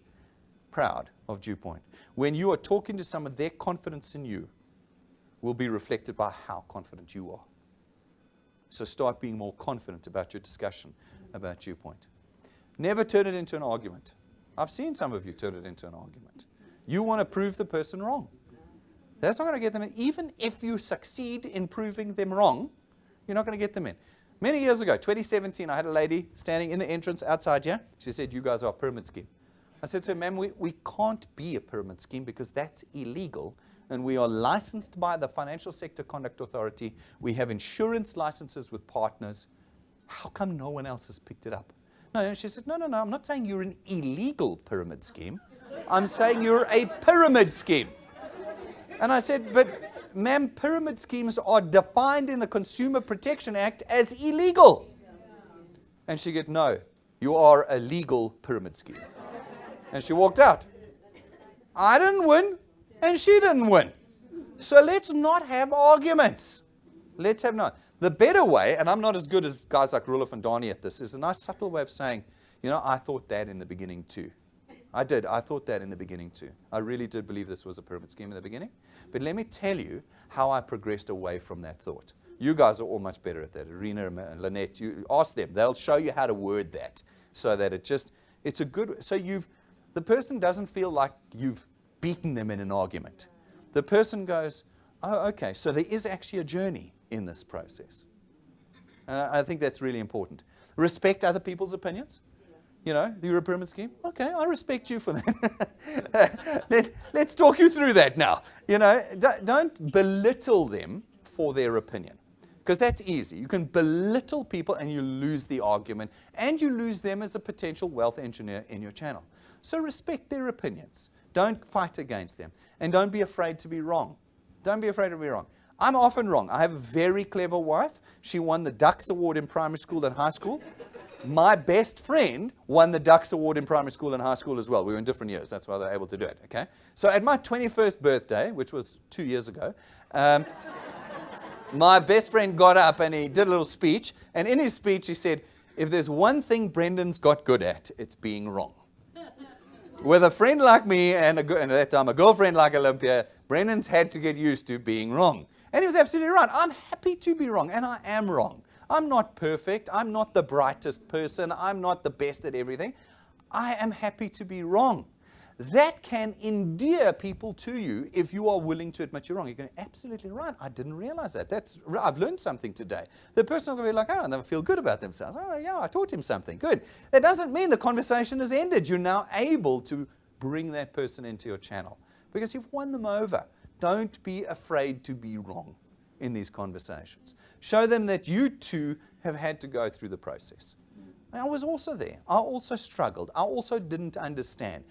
proud of DewPoint. When you are talking to someone, their confidence in you will be reflected by how confident you are. So start being more confident about your discussion about DewPoint. Never turn it into an argument. I've seen some of you turn it into an argument. You want to prove the person wrong. That's not going to get them in. Even if you succeed in proving them wrong, you're not going to get them in. Many years ago, 2017, I had a lady standing in the entrance outside here. She said, "You guys are a pyramid scheme." I said to her, "Ma'am, we can't be a pyramid scheme because that's illegal. And we are licensed by the Financial Sector Conduct Authority. We have insurance licenses with partners. How come no one else has picked it up?" No, and she said, no, I'm not saying you're an illegal pyramid scheme. I'm saying you're a pyramid scheme. And I said, "But ma'am, pyramid schemes are defined in the Consumer Protection Act as illegal." And she said, "No, you are a legal pyramid scheme." And she walked out. I didn't win, and she didn't win. So let's not have arguments. Let's have none. The better way, and I'm not as good as guys like Roelof and Donnie at this, is a nice subtle way of saying, you know, I thought that in the beginning too. I did. I thought that in the beginning too. I really did believe this was a pyramid scheme in the beginning. But let me tell you how I progressed away from that thought. You guys are all much better at that. Irina and Lynette, you ask them. They'll show you how to word that so that it's a good, so the person doesn't feel like you've beaten them in an argument. The person goes, "Oh, okay, so there is actually a journey in this process." I think that's really important. Respect other people's opinions. You know, you're a pyramid scheme. Okay, I respect you for that. Let's talk you through that now. You know, don't belittle them for their opinion. Because that's easy. You can belittle people and you lose the argument. And you lose them as a potential wealth engineer in your channel. So respect their opinions. Don't fight against them. And don't be afraid to be wrong. Don't be afraid to be wrong. I'm often wrong. I have a very clever wife. She won the Ducks Award in primary school and high school. My best friend won the Ducks Award in primary school and high school as well. We were in different years. That's why they were able to do it. Okay. So at my 21st birthday, which was 2 years ago, my best friend got up and he did a little speech. And in his speech, he said, "If there's one thing Brendan's got good at, it's being wrong." With a friend like me and at that time a girlfriend like Olympia, Brendan's had to get used to being wrong. And he was absolutely right. I'm happy to be wrong, and I am wrong. I'm not perfect. I'm not the brightest person. I'm not the best at everything. I am happy to be wrong. That can endear people to you if you are willing to admit you're wrong. You're going, absolutely right. I didn't realize that. I've learned something today. The person will be like, oh, and they'll feel good about themselves. Oh, yeah, I taught him something. Good. That doesn't mean the conversation has ended. You're now able to bring that person into your channel because you've won them over. Don't be afraid to be wrong in these conversations. Show them that you too have had to go through the process. I was also there. I also struggled. I also didn't understand.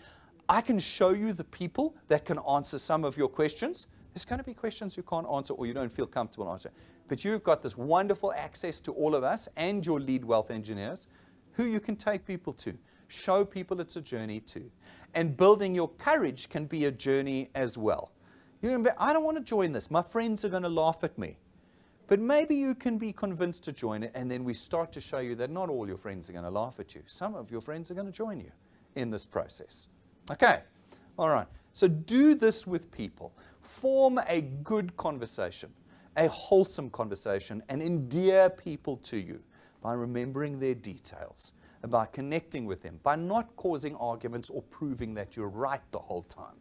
I can show you the people that can answer some of your questions. There's going to be questions you can't answer or you don't feel comfortable answering. But you've got this wonderful access to all of us and your lead wealth engineers who you can take people to. Show people it's a journey too. And building your courage can be a journey as well. You're going to be, I don't want to join this. My friends are going to laugh at me. But maybe you can be convinced to join it, and then we start to show you that not all your friends are going to laugh at you. Some of your friends are going to join you in this process. Okay, all right. So do this with people. Form a good conversation, a wholesome conversation, and endear people to you by remembering their details, by connecting with them, by not causing arguments or proving that you're right the whole time.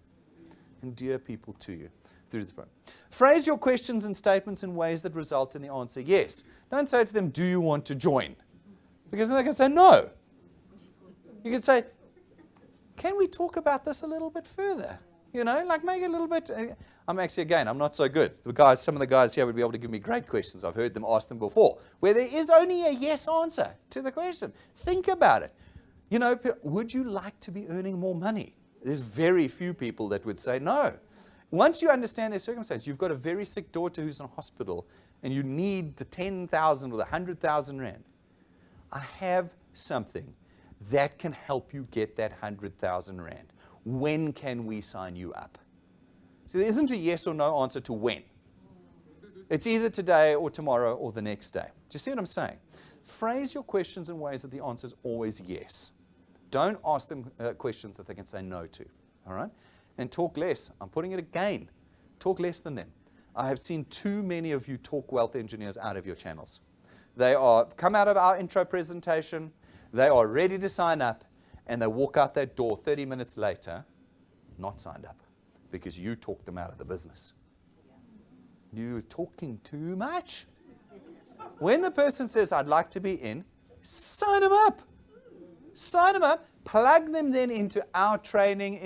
Endear people to you. Through this program. Phrase your questions and statements in ways that result in the answer yes. Don't say to them, do you want to join? Because then they can say no. You can say, can we talk about this a little bit further? You know, like make it a little bit. I'm not so good. Some of the guys here would be able to give me great questions. I've heard them ask them before, where there is only a yes answer to the question. Think about it. You know, would you like to be earning more money? There's very few people that would say no. Once you understand their circumstance, you've got a very sick daughter who's in hospital, and you need the 10,000 or the 100,000 rand. I have something that can help you get that 100,000 rand. When can we sign you up? So there isn't a yes or no answer to when. It's either today or tomorrow or the next day. Do you see what I'm saying? Phrase your questions in ways that the answer is always yes. Don't ask them questions that they can say no to. All right? And talk less. I'm putting it again. Talk less than them. I have seen too many of you talk wealth engineers out of your channels. They are come out of our intro presentation. They are ready to sign up. And they walk out that door 30 minutes later, not signed up. Because you talked them out of the business. You're talking too much. When the person says, I'd like to be in, sign them up. Sign them up. Plug them then into our training,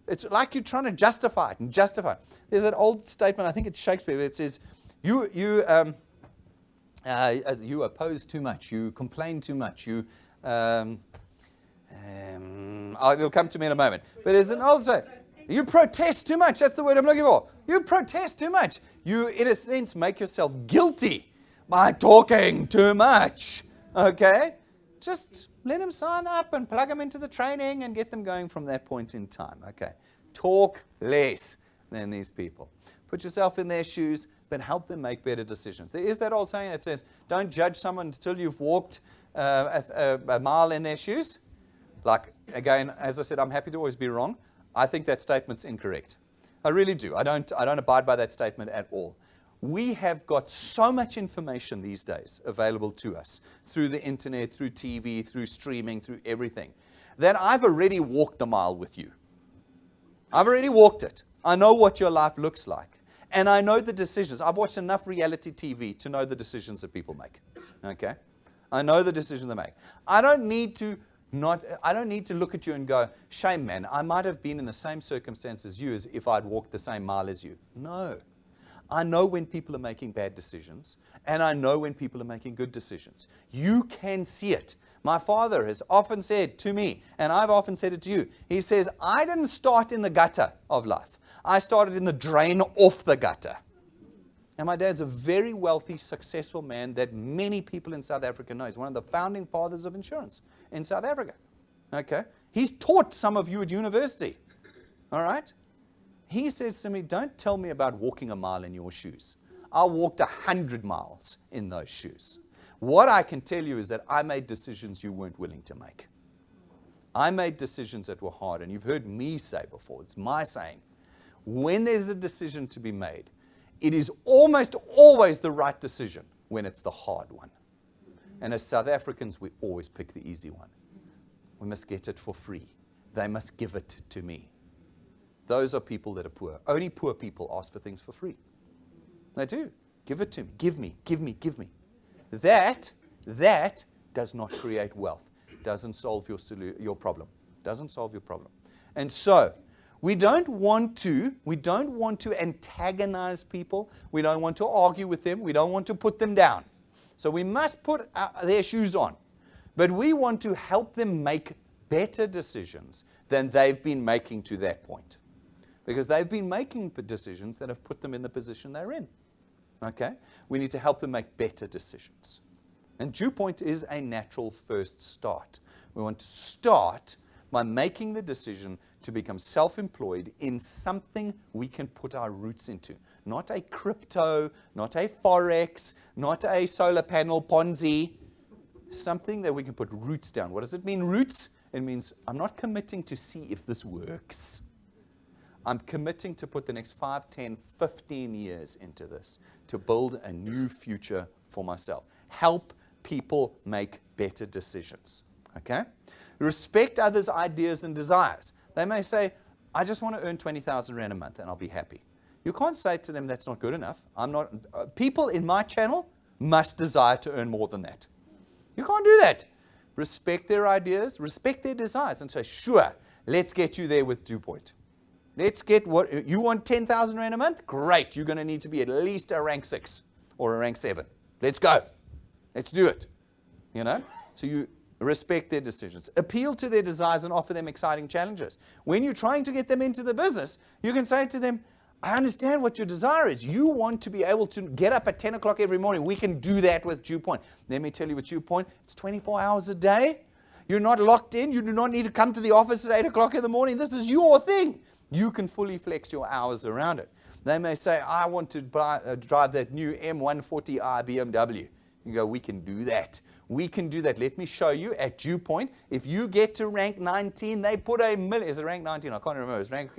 it's like you're trying to justify it and justify it. There's an old statement, I think it's Shakespeare, it says, you oppose too much, you complain too much, it'll come to me in a moment. But there's an old saying, you protest too much, that's the word I'm looking for. You protest too much. You, in a sense, make yourself guilty by talking too much, okay? Just let them sign up and plug them into the training and get them going from that point in time. Okay. Talk less than these people. Put yourself in their shoes, but help them make better decisions. There is that old saying that says, don't judge someone until you've walked a mile in their shoes. Like, again, as I said, I'm happy to always be wrong. I think that statement's incorrect. I really do. I don't abide by that statement at all. We have got so much information these days available to us through the internet, through TV, through streaming, through everything, that I've already walked the mile with you. I've already walked it. I know what your life looks like. And I know the decisions. I've watched enough reality TV to know the decisions that people make. Okay? I know the decisions they make. I don't need to look at you and go, shame man, I might have been in the same circumstances as you as if I'd walked the same mile as you. No. I know when people are making bad decisions, and I know when people are making good decisions. You can see it. My father has often said to me, and I've often said it to you, he says, I didn't start in the gutter of life. I started in the drain off the gutter. And my dad's a very wealthy, successful man that many people in South Africa know. He's one of the founding fathers of insurance in South Africa. Okay? He's taught some of you at university. All right? He says to me, don't tell me about walking a mile in your shoes. I walked 100 miles in those shoes. What I can tell you is that I made decisions you weren't willing to make. I made decisions that were hard. And you've heard me say before, it's my saying, when there's a decision to be made, it is almost always the right decision when it's the hard one. And as South Africans, we always pick the easy one. We must get it for free. they must give it to me. Those are people that are poor. Only poor people ask for things for free. They do. Give it to me. Give me, give me, give me. That does not create wealth. Doesn't solve your problem. Doesn't solve your problem. And so, we don't want to antagonize people. We don't want to argue with them. We don't want to put them down. So we must put their shoes on. But we want to help them make better decisions than they've been making to that point. Because they've been making decisions that have put them in the position they're in. Okay? We need to help them make better decisions. And Dew Point is a natural first start. We want to start by making the decision to become self-employed in something we can put our roots into. Not a crypto, not a forex, not a solar panel Ponzi. Something that we can put roots down. What does it mean, roots? It means I'm not committing to see if this works. I'm committing to put the next 5, 10, 15 years into this to build a new future for myself. Help people make better decisions. Okay? Respect others' ideas and desires. They may say, I just want to earn 20,000 Rand a month and I'll be happy. You can't say to them that's not good enough. People in my channel must desire to earn more than that. You can't do that. Respect their ideas, respect their desires, and say, sure, let's get you there with Dew Point. Let's get what you want 10,000 Rand a month? Great. You're going to need to be at least a rank 6 or a rank 7. Let's go. Let's do it. You know? So you respect their decisions. Appeal to their desires and offer them exciting challenges. When you're trying to get them into the business, you can say to them, I understand what your desire is. You want to be able to get up at 10 o'clock every morning. We can do that with Dew Point. Let me tell you with Dew Point, it's 24 hours a day. You're not locked in. You do not need to come to the office at 8 o'clock in the morning. This is your thing. You can fully flex your hours around it. They may say, I want to drive that new M140i BMW. You go, we can do that. We can do that. Let me show you at Dew Point. If you get to rank 19, they put a million. Is it rank 19? I can't remember. It's rank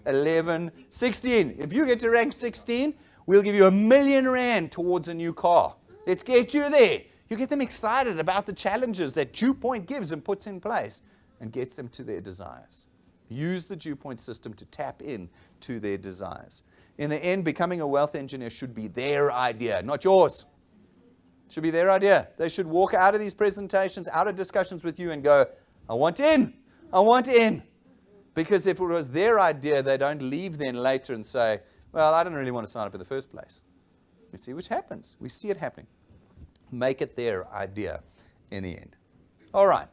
11, 16. If you get to rank 16, we'll give you R1 million towards a new car. Let's get you there. You get them excited about the challenges that Dew Point gives and puts in place and gets them to their desires. Use the Dew Point system to tap in to their desires. In the end, becoming a wealth engineer should be their idea, not yours. It should be their idea. They should walk out of these presentations, out of discussions with you and go, I want in. I want in. Because if it was their idea, they don't leave then later and say, well, I didn't really want to sign up in the first place. We see which happens. We see it happening. Make it their idea in the end. All right.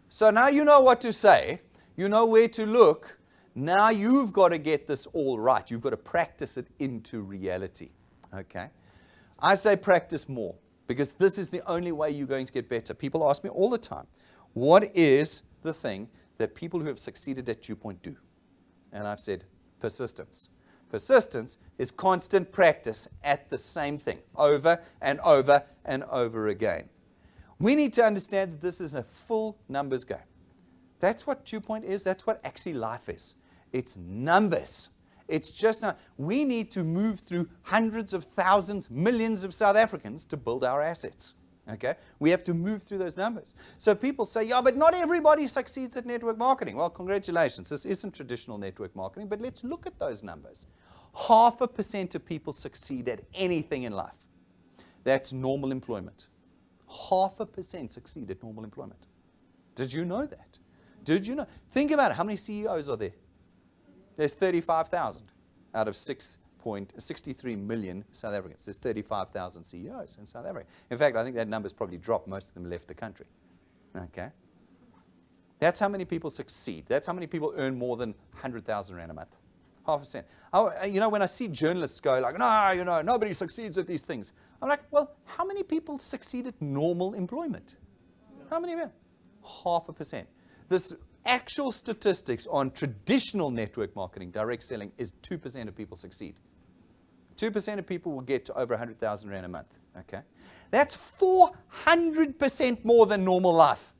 So now you know what to say. You know where to look. Now you've got to get this all right. You've got to practice it into reality. Okay? I say practice more because this is the only way you're going to get better. People ask me all the time, what is the thing that people who have succeeded at Dew Point do? And I've said persistence. Persistence is constant practice at the same thing over and over and over again. We need to understand that this is a full numbers game. That's what Dew Point is. That's what actually life is. It's numbers. It's just now, we need to move through hundreds of thousands, millions of South Africans to build our assets. Okay? We have to move through those numbers. So people say, yeah, but not everybody succeeds at network marketing. Well, congratulations. This isn't traditional network marketing, but let's look at those numbers. 0.5% of people succeed at anything in life. That's normal employment. 0.5% succeed at normal employment. Did you know that? Did you know? Think about it. How many CEOs are there? There's 35,000 out of 6.63 million South Africans. There's 35,000 CEOs in South Africa. In fact, I think that number's probably dropped. Most of them left the country. Okay? That's how many people succeed. That's how many people earn more than 100,000 Rand a month. 0.5%. You know, when I see journalists go like, no, you know, nobody succeeds at these things. I'm like, well, how many people succeed at normal employment? How many men? 0.5%. This actual statistics on traditional network marketing, direct selling, is 2% of people succeed. 2% of people will get to over 100,000 Rand a month. Okay? That's 400% more than normal life.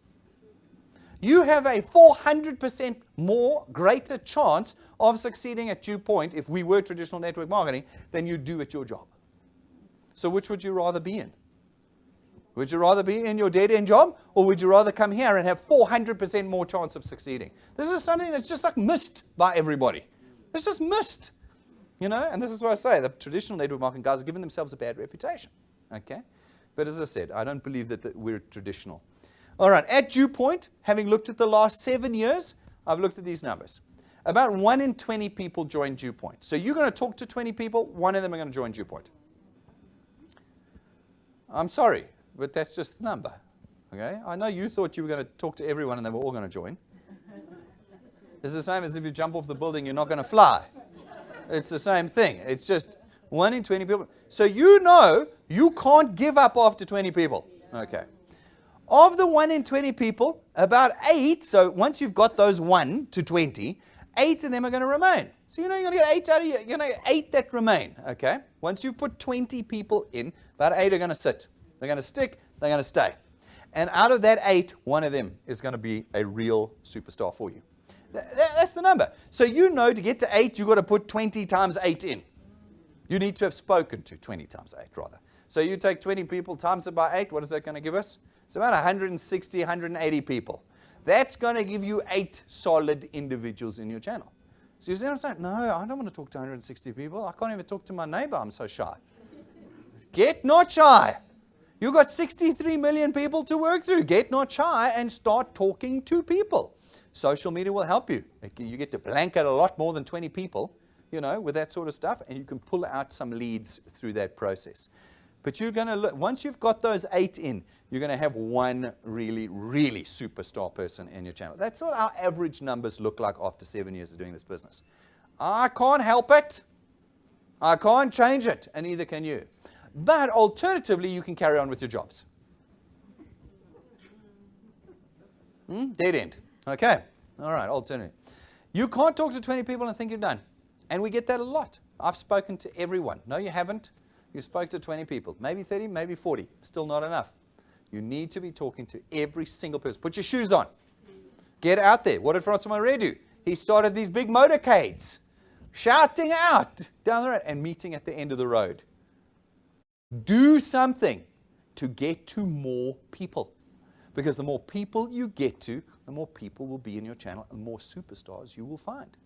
You have a 400% more greater chance of succeeding at Dew Point if we were traditional network marketing than you do at your job. So which would you rather be in? Would you rather be in your dead-end job, or would you rather come here and have 400% more chance of succeeding? This is something that's just like missed by everybody. It's just missed. And this is what I say. The traditional network marketing guys are giving themselves a bad reputation. Okay? But as I said, I don't believe that we're traditional. All right, at Dew Point, having looked at the last 7 years, I've looked at these numbers. About 1 in 20 people join Dew Point. So you're going to talk to 20 people, 1 of them are going to join Dew Point. I'm sorry, but that's just the number. Okay? I know you thought you were going to talk to everyone and they were all going to join. It's the same as if you jump off the building, you're not going to fly. It's the same thing. It's just 1 in 20 people. So you can't give up after 20 people. Okay. Of the 1 in 20 people, about 8, so once you've got those 1 to 20, 8 of them are going to remain. So you're going to get 8 out of you. You're going to get 8 that remain. Okay. Once you've put 20 people in, about 8 are going to sit. They're going to stick. They're going to stay. And out of that 8, 1 of them is going to be a real superstar for you. That's the number. So to get to 8, you've got to put 20 times 8 in. You need to have spoken to 20 times 8, rather. So you take 20 people, times it by 8, what is that going to give us? It's about 160, 180 people. That's going to give you 8 solid individuals in your channel. So you say, no, I don't want to talk to 160 people. I can't even talk to my neighbor. I'm so shy. Get not shy. You've got 63 million people to work through. Get not shy and start talking to people. Social media will help you. You get to blanket a lot more than 20 people, with that sort of stuff, and you can pull out some leads through that process. But you're going to look, once you've got those 8 in, you're going to have 1 really, really superstar person in your channel. That's what our average numbers look like after 7 years of doing this business. I can't help it. I can't change it, and neither can you. But alternatively, you can carry on with your jobs. Dead end. Okay. All right, alternative. You can't talk to 20 people and think you're done. And we get that a lot. I've spoken to everyone. No, you haven't. You spoke to 20 people. Maybe 30, maybe 40. Still not enough. You need to be talking to every single person. Put your shoes on. Get out there. What did Francois Marais do? He started these big motorcades, shouting out down the road and meeting at the end of the road. Do something to get to more people. Because the more people you get to, the more people will be in your channel and the more superstars you will find.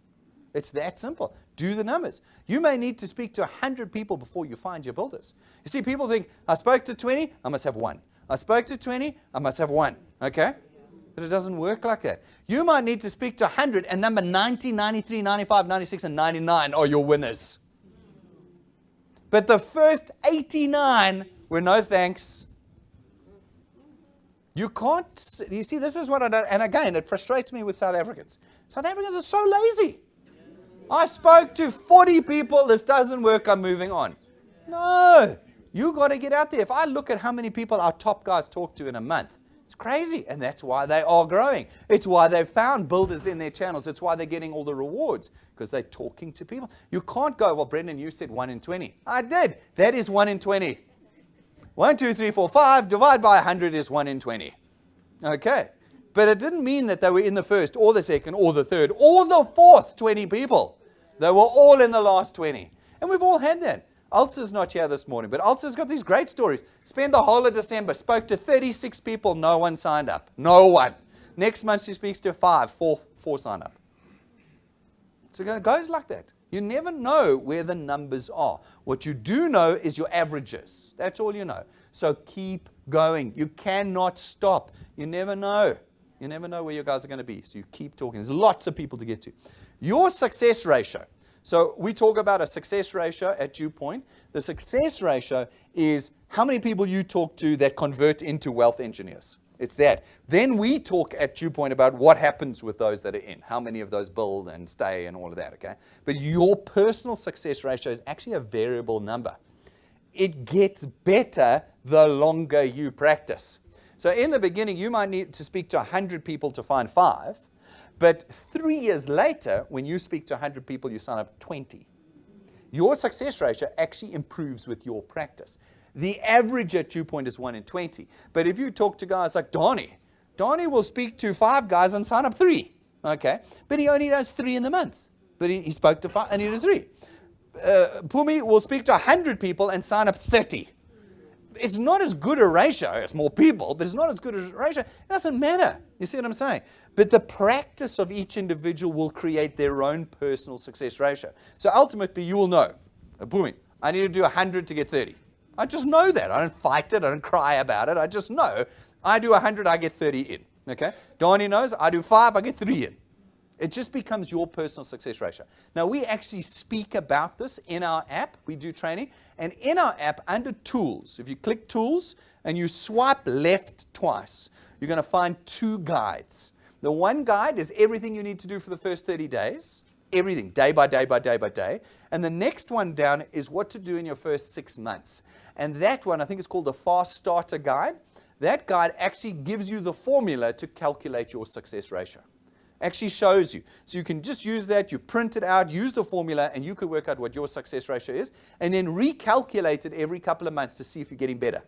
It's that simple. Do the numbers. You may need to speak to 100 people before you find your builders. You see, people think, I spoke to 20, I must have 1. I spoke to 20, I must have 1. Okay? But it doesn't work like that. You might need to speak to 100, and number 90, 93, 95, 96, and 99 are your winners. But the first 89 were no thanks. You can't, you see, this is what I don't, and again, it frustrates me with South Africans. South Africans are so lazy. I spoke to 40 people, this doesn't work, I'm moving on. No, you got to get out there. If I look at how many people our top guys talk to in a month, it's crazy, and that's why they are growing. It's why they've found builders in their channels. It's why they're getting all the rewards, because they're talking to people. You can't go, well, Brendan, you said 1 in 20. I did. That is 1 in 20. 1, 2, 3, 4, 5, divide by 100 is 1 in 20. Okay. But it didn't mean that they were in the first or the second or the third or the fourth 20 people. They were all in the last 20. And we've all had that. Ulcer's not here this morning, but Ulcer's got these great stories. Spent the whole of December, spoke to 36 people, no one signed up. No one. Next month she speaks to 5, 4 sign up. So it goes like that. You never know where the numbers are. What you do know is your averages. That's all you know. So keep going. You cannot stop. You never know. You never know where your guys are going to be. So you keep talking. There's lots of people to get to. Your success ratio. So we talk about a success ratio at Dew Point. The success ratio is how many people you talk to that convert into wealth engineers. It's that. Then we talk at Dew Point about what happens with those that are in, how many of those build and stay and all of that, okay? But your personal success ratio is actually a variable number. It gets better the longer you practice. So in the beginning, you might need to speak to 100 people to find 5, but 3 years later, when you speak to 100 people, you sign up 20. Your success ratio actually improves with your practice. The average at Dew Point is 1 in 20. But if you talk to guys like Donnie will speak to 5 guys and sign up 3. Okay? But he only does 3 in the month. But he spoke to 5 and he did 3. Pumi will speak to 100 people and sign up 30. It's not as good a ratio. It's more people, but it's not as good a ratio. It doesn't matter. You see what I'm saying? But the practice of each individual will create their own personal success ratio. So ultimately, you will know, boom, I need to do 100 to get 30. I just know that. I don't fight it. I don't cry about it. I just know I do 100, I get 30 in. Okay? Donnie knows I do 5, I get 3 in. It just becomes your personal success ratio. Now, we actually speak about this in our app. We do training. And in our app, under Tools, if you click Tools and you swipe left twice, you're going to find 2 guides. The one guide is everything you need to do for the first 30 days. Everything, day by day by day by day. And the next one down is what to do in your first 6 months. And that one, I think it's called the Fast Starter Guide. That guide actually gives you the formula to calculate your success ratio. Actually shows you. So you can just use that, you print it out, use the formula, and you can work out what your success ratio is, and then recalculate it every couple of months to see if you're getting better.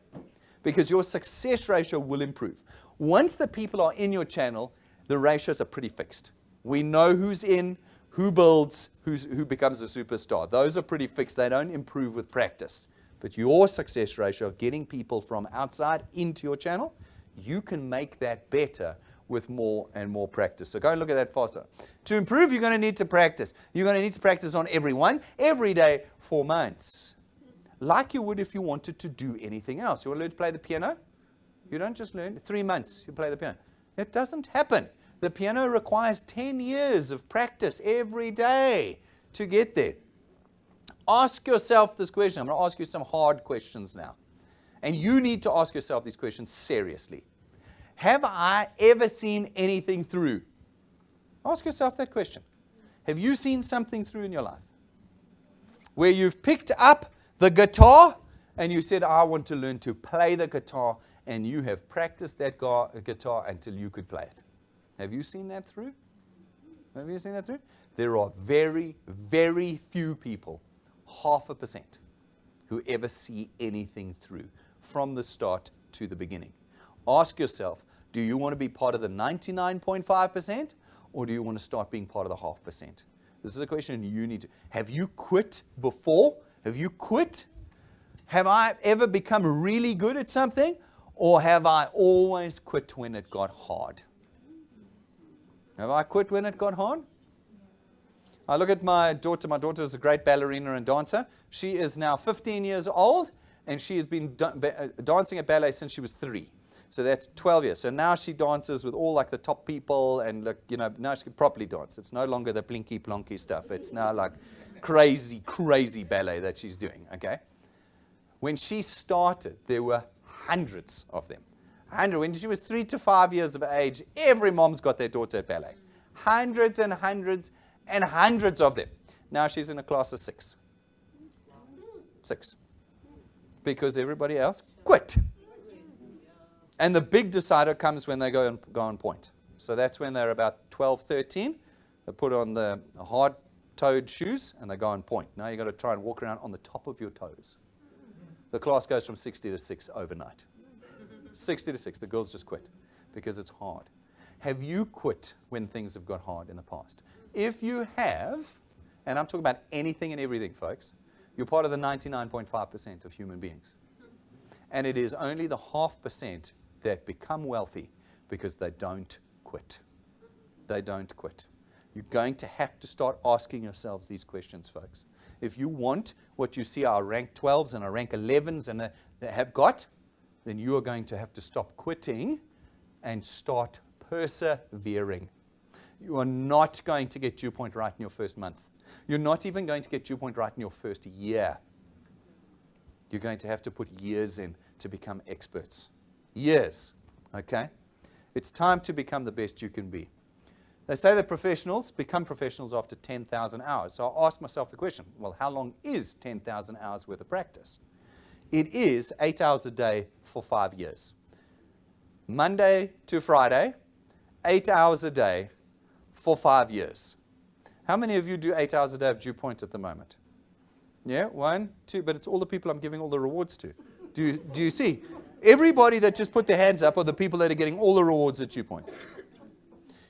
Because your success ratio will improve. Once the people are in your channel, the ratios are pretty fixed. We know who's in, who builds, who becomes a superstar. Those are pretty fixed. They don't improve with practice. But your success ratio of getting people from outside into your channel, you can make that better with more and more practice. So go and look at that faster. To improve, you're going to need to practice. You're going to need to practice on every day, 4 months. Like you would if you wanted to do anything else. You want to learn to play the piano? You don't just learn 3 months, you play the piano. It doesn't happen. The piano requires 10 years of practice every day to get there. Ask yourself this question. I'm going to ask you some hard questions now. And you need to ask yourself these questions seriously. Have I ever seen anything through? Ask yourself that question. Have you seen something through in your life? Where you've picked up the guitar and you said, I want to learn to play the guitar, and you have practiced that guitar until you could play it. Have you seen that through? Have you seen that through? There are very, very few people, 0.5%, who ever see anything through from the start to the beginning. Ask yourself, do you want to be part of the 99.5% or do you want to start being part of the 0.5%? This is a question you need to. Have you quit before? Have you quit? Have I ever become really good at something, or have I always quit when it got hard? Have I quit when it got hard? I look at my daughter. My daughter is a great ballerina and dancer. She is now 15 years old, and she has been dancing at ballet since she was 3. So that's 12 years. So now she dances with all like the top people, and now she can properly dance. It's no longer the plinky plonky stuff. It's now like crazy, crazy ballet that she's doing. Okay. When she started, there were hundreds of them. When she was 3 to 5 years of age, every mom's got their daughter at ballet. Hundreds and hundreds and hundreds of them. Now she's in a class of 6. 6. Because everybody else quit. And the big decider comes when they go on point. So that's when they're about 12, 13. They put on the hard-toed shoes and they go on point. Now you've got to try and walk around on the top of your toes. The class goes from 60 to 6 overnight. 60 to 6. The girls just quit because it's hard. Have you quit when things have got hard in the past? If you have, and I'm talking about anything and everything, folks, you're part of the 99.5% of human beings. And it is only the 0.5% that become wealthy because they don't quit. They don't quit. You're going to have to start asking yourselves these questions, folks. If you want what you see our rank 12s and our rank 11s and that have got, then you are going to have to stop quitting and start persevering. You are not going to get dew point right in your first month. You're not even going to get dew point right in your first year. You're going to have to put years in to become experts. Years, okay? It's time to become the best you can be. They say that professionals become professionals after 10,000 hours. So I asked myself the question, well, how long is 10,000 hours worth of practice? It is 8 hours a day for 5 years. Monday to Friday, 8 hours a day for 5 years. How many of you do 8 hours a day of dew point at the moment? Yeah, 1, 2, but it's all the people I'm giving all the rewards to. Do you see? Everybody that just put their hands up are the people that are getting all the rewards at dew point.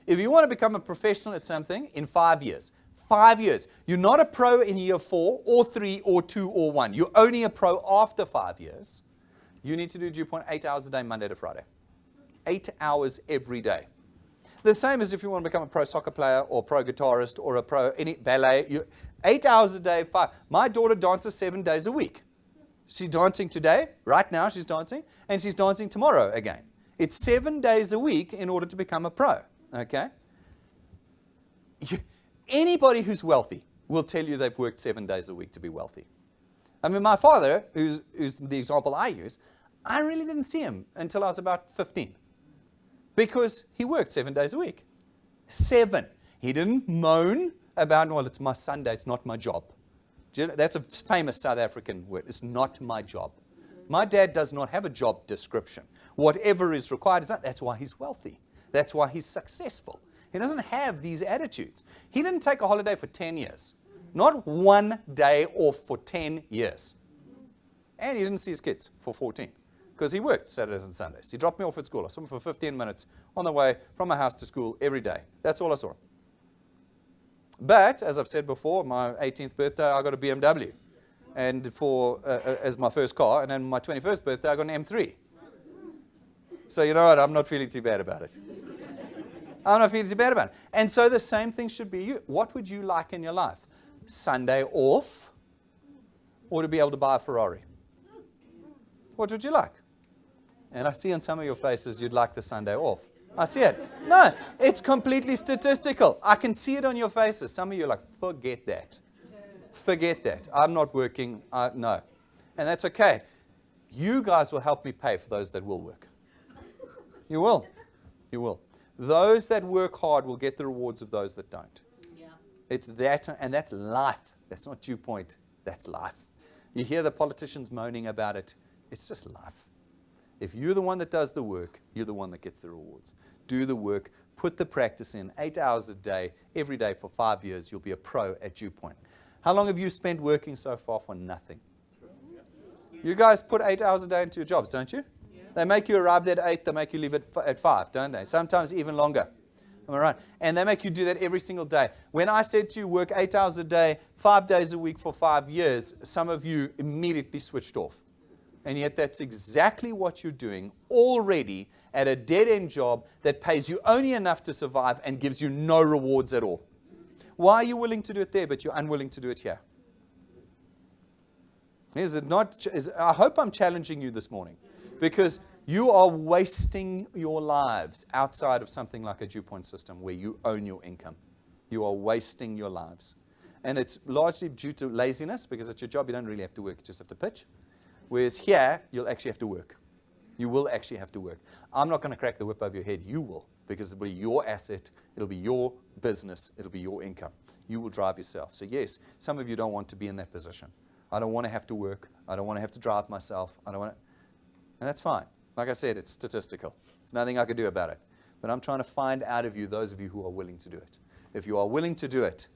If you want to become a professional at something in 5 years, 5 years, you're not a pro in year 4 or 3 or 2 or 1. You're only a pro after 5 years. you need to do Dew Point 8 hours a day, Monday to Friday. 8 hours every day. The same as if you want to become a pro soccer player or pro guitarist or a pro any ballet. 8 hours a day, 5. My daughter dances 7 days a week. She's dancing today, right now she's dancing, and she's dancing tomorrow again. It's 7 days a week in order to become a pro, okay? Anybody who's wealthy will tell you they've worked 7 days a week to be wealthy. I mean, my father, who's the example I use, I really didn't see him until I was about 15 because he worked 7 days a week. 7. He didn't moan about, well, it's my Sunday, it's not my job. That's a famous South African word. It's not my job. My dad does not have a job description. Whatever is required is not. That's why he's wealthy. That's why he's successful. He doesn't have these attitudes. He didn't take a holiday for 10 years. Not one day off for 10 years. And he didn't see his kids for 14 because he worked Saturdays and Sundays. He dropped me off at school. I saw him for 15 minutes on the way from my house to school every day. That's all I saw him. But, as I've said before, my 18th birthday, I got a BMW and as my first car. And then my 21st birthday, I got an M3. So you know what? I'm not feeling too bad about it. I'm not feeling too bad about it. And so the same thing should be you. What would you like in your life? Sunday off or to be able to buy a Ferrari? What would you like? And I see on some of your faces you'd like the Sunday off. I see it. No, it's completely statistical. I can see it on your faces. Some of you are like, forget that. Forget that. I'm not working. No. And that's okay. You guys will help me pay for those that will work. You will. You will. Those that work hard will get the rewards of those that don't. Yeah. It's that, and that's life. That's not Dew Point. That's life. You hear the politicians moaning about it. It's just life. If you're the one that does the work, you're the one that gets the rewards. Do the work. Put the practice in. 8 hours a day, every day for 5 years, you'll be a pro at Dew Point. How long have you spent working so far for nothing? You guys put 8 hours a day into your jobs, don't you? They make you arrive there at 8, they make you leave at 5, don't they? Sometimes even longer. Am I right? And they make you do that every single day. When I said to you, work 8 hours a day, 5 days a week for 5 years, some of you immediately switched off. And yet that's exactly what you're doing already at a dead-end job that pays you only enough to survive and gives you no rewards at all. Why are you willing to do it there, but you're unwilling to do it here? Is it not? I hope I'm challenging you this morning, because you are wasting your lives outside of something like a Dew Point system where you own your income. You are wasting your lives. And it's largely due to laziness, because at your job you don't really have to work, you just have to pitch. Whereas here, you'll actually have to work. You will actually have to work. I'm not going to crack the whip over your head. You will, because it'll be your asset. It'll be your business. It'll be your income. You will drive yourself. So yes, some of you don't want to be in that position. I don't want to have to work. I don't want to have to drive myself. I don't want to. And that's fine. Like I said, it's statistical. There's nothing I can do about it. But I'm trying to find out of you, those of you who are willing to do it. If you are willing to do it,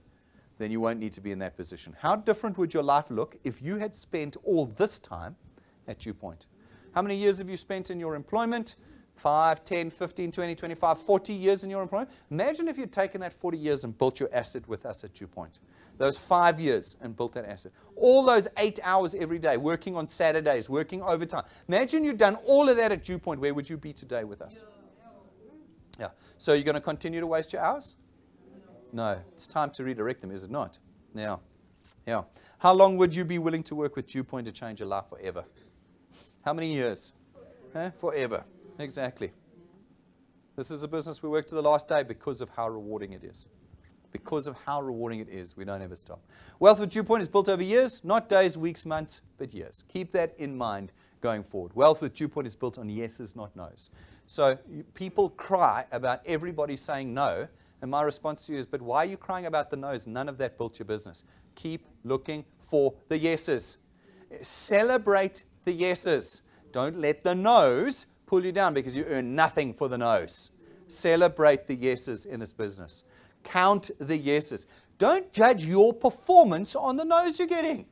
then you won't need to be in that position. How different would your life look if you had spent all this time at Dew Point? How many years have you spent in your employment? 5, 10, 15, 20, 25, 40 years in your employment? Imagine if you'd taken that 40 years and built your asset with us at Dew Point. Those 5 years and built that asset. All those 8 hours every day, working on Saturdays, working overtime. Imagine you'd done all of that at Dew Point. Where would you be today with us? Yeah. So you're going to continue to waste your hours? No. It's time to redirect them, is it not? Yeah. Yeah. How long would you be willing to work with Dew Point to change your life forever? How many years? Forever. Exactly. This is a business we work to the last day because of how rewarding it is. Because of how rewarding it is, we don't ever stop. Wealth with Dew Point is built over years, not days, weeks, months, but years. Keep that in mind going forward. Wealth with Dew Point is built on yeses, not nos. So people cry about everybody saying no, and my response to you is, but why are you crying about the no's? None of that built your business. Keep looking for the yeses. Celebrate the yeses. Don't let the no's pull you down because you earn nothing for the no's. Celebrate the yeses in this business. Count the yeses. Don't judge your performance on the no's you're getting.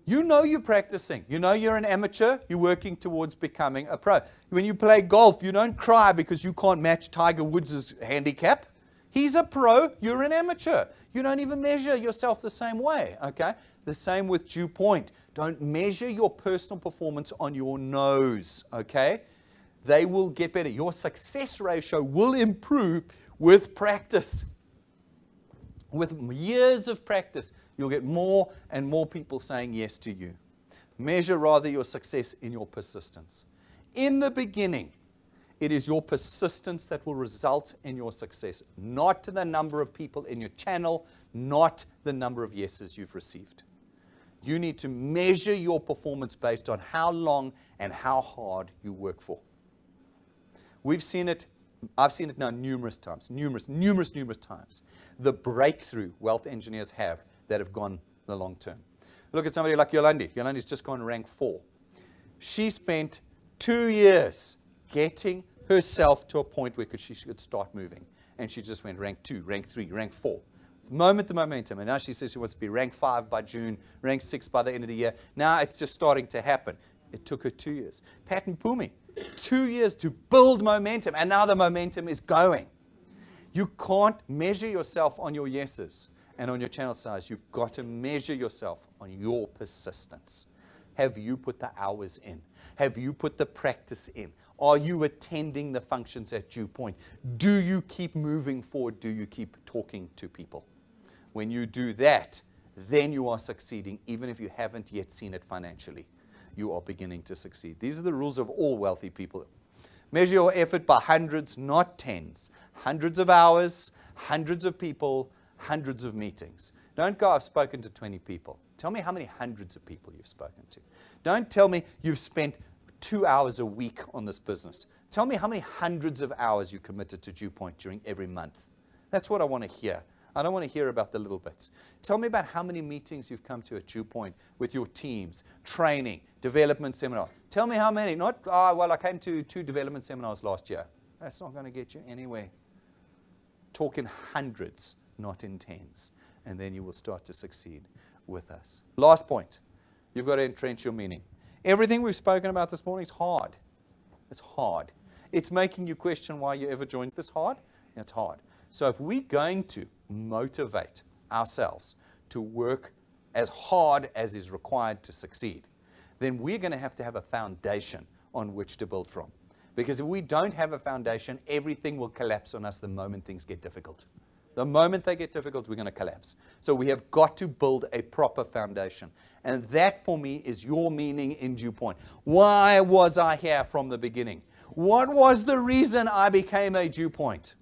You know you're practicing. You know you're an amateur. You're working towards becoming a pro. When you play golf, you don't cry because you can't match Tiger Woods' handicap. He's a pro. You're an amateur. You don't even measure yourself the same way. Okay? The same with Dew Point. Don't measure your personal performance on your nose, okay? They will get better. Your success ratio will improve with practice. With years of practice, you'll get more and more people saying yes to you. Measure rather your success in your persistence. In the beginning, it is your persistence that will result in your success, not the number of people in your channel, not the number of yeses you've received. You need to measure your performance based on how long and how hard you work for. We've seen it, I've seen it now numerous times. The breakthrough wealth engineers have that have gone the long term. Look at somebody like Yolandi. Yolandi's just gone rank 4. She spent 2 years getting herself to a point where she could start moving. And she just went rank 2, rank 3, rank 4. The momentum. And now she says she wants to be rank 5 by June, rank 6 by the end of the year. Now it's just starting to happen. It took her 2 years. Pat and Pumi, 2 years to build momentum. And now the momentum is going. You can't measure yourself on your yeses and on your channel size. You've got to measure yourself on your persistence. Have you put the hours in? Have you put the practice in? Are you attending the functions at Dew Point? Do you keep moving forward? Do you keep talking to people? When you do that, then you are succeeding, even if you haven't yet seen it financially. You are beginning to succeed. These are the rules of all wealthy people. Measure your effort by hundreds, not tens. Hundreds of hours, hundreds of people, hundreds of meetings. Don't go, I've spoken to 20 people. Tell me how many hundreds of people you've spoken to. Don't tell me you've spent 2 hours a week on this business. Tell me how many hundreds of hours you committed to Dew Point during every month. That's what I want to hear. I don't want to hear about the little bits. Tell me about how many meetings you've come to at Dew Point with your teams, training, development seminar. Tell me how many. Not, I came to 2 development seminars last year. That's not going to get you anywhere. Talk in hundreds, not in tens. And then you will start to succeed with us. Last point. You've got to entrench your meaning. Everything we've spoken about this morning is hard. It's hard. It's making you question why you ever joined this hard. It's hard. So if we're going to motivate ourselves to work as hard as is required to succeed, then we're going to have a foundation on which to build from. Because if we don't have a foundation, everything will collapse on us the moment things get difficult. The moment they get difficult, we're going to collapse. So we have got to build a proper foundation. And that, for me, is your meaning in Dew Point. Why was I here from the beginning? What was the reason I became a Dew Point?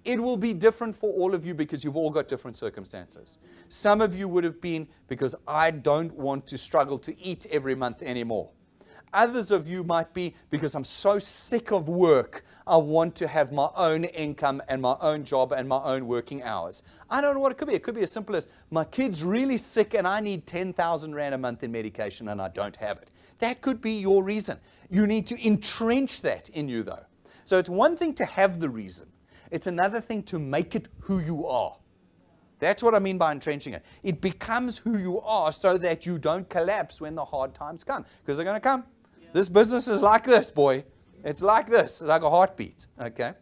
It will be different for all of you because you've all got different circumstances. Some of you would have been because I don't want to struggle to eat every month anymore. Others of you might be because I'm so sick of work, I want to have my own income and my own job and my own working hours. I don't know what it could be. It could be as simple as my kid's really sick and I need 10,000 Rand a month in medication and I don't have it. That could be your reason. You need to entrench that in you though. So it's one thing to have the reason. It's another thing to make it who you are. That's what I mean by entrenching it. It becomes who you are so that you don't collapse when the hard times come. Because they're going to come. This business is like this, boy. It's like this. It's like a heartbeat. Okay?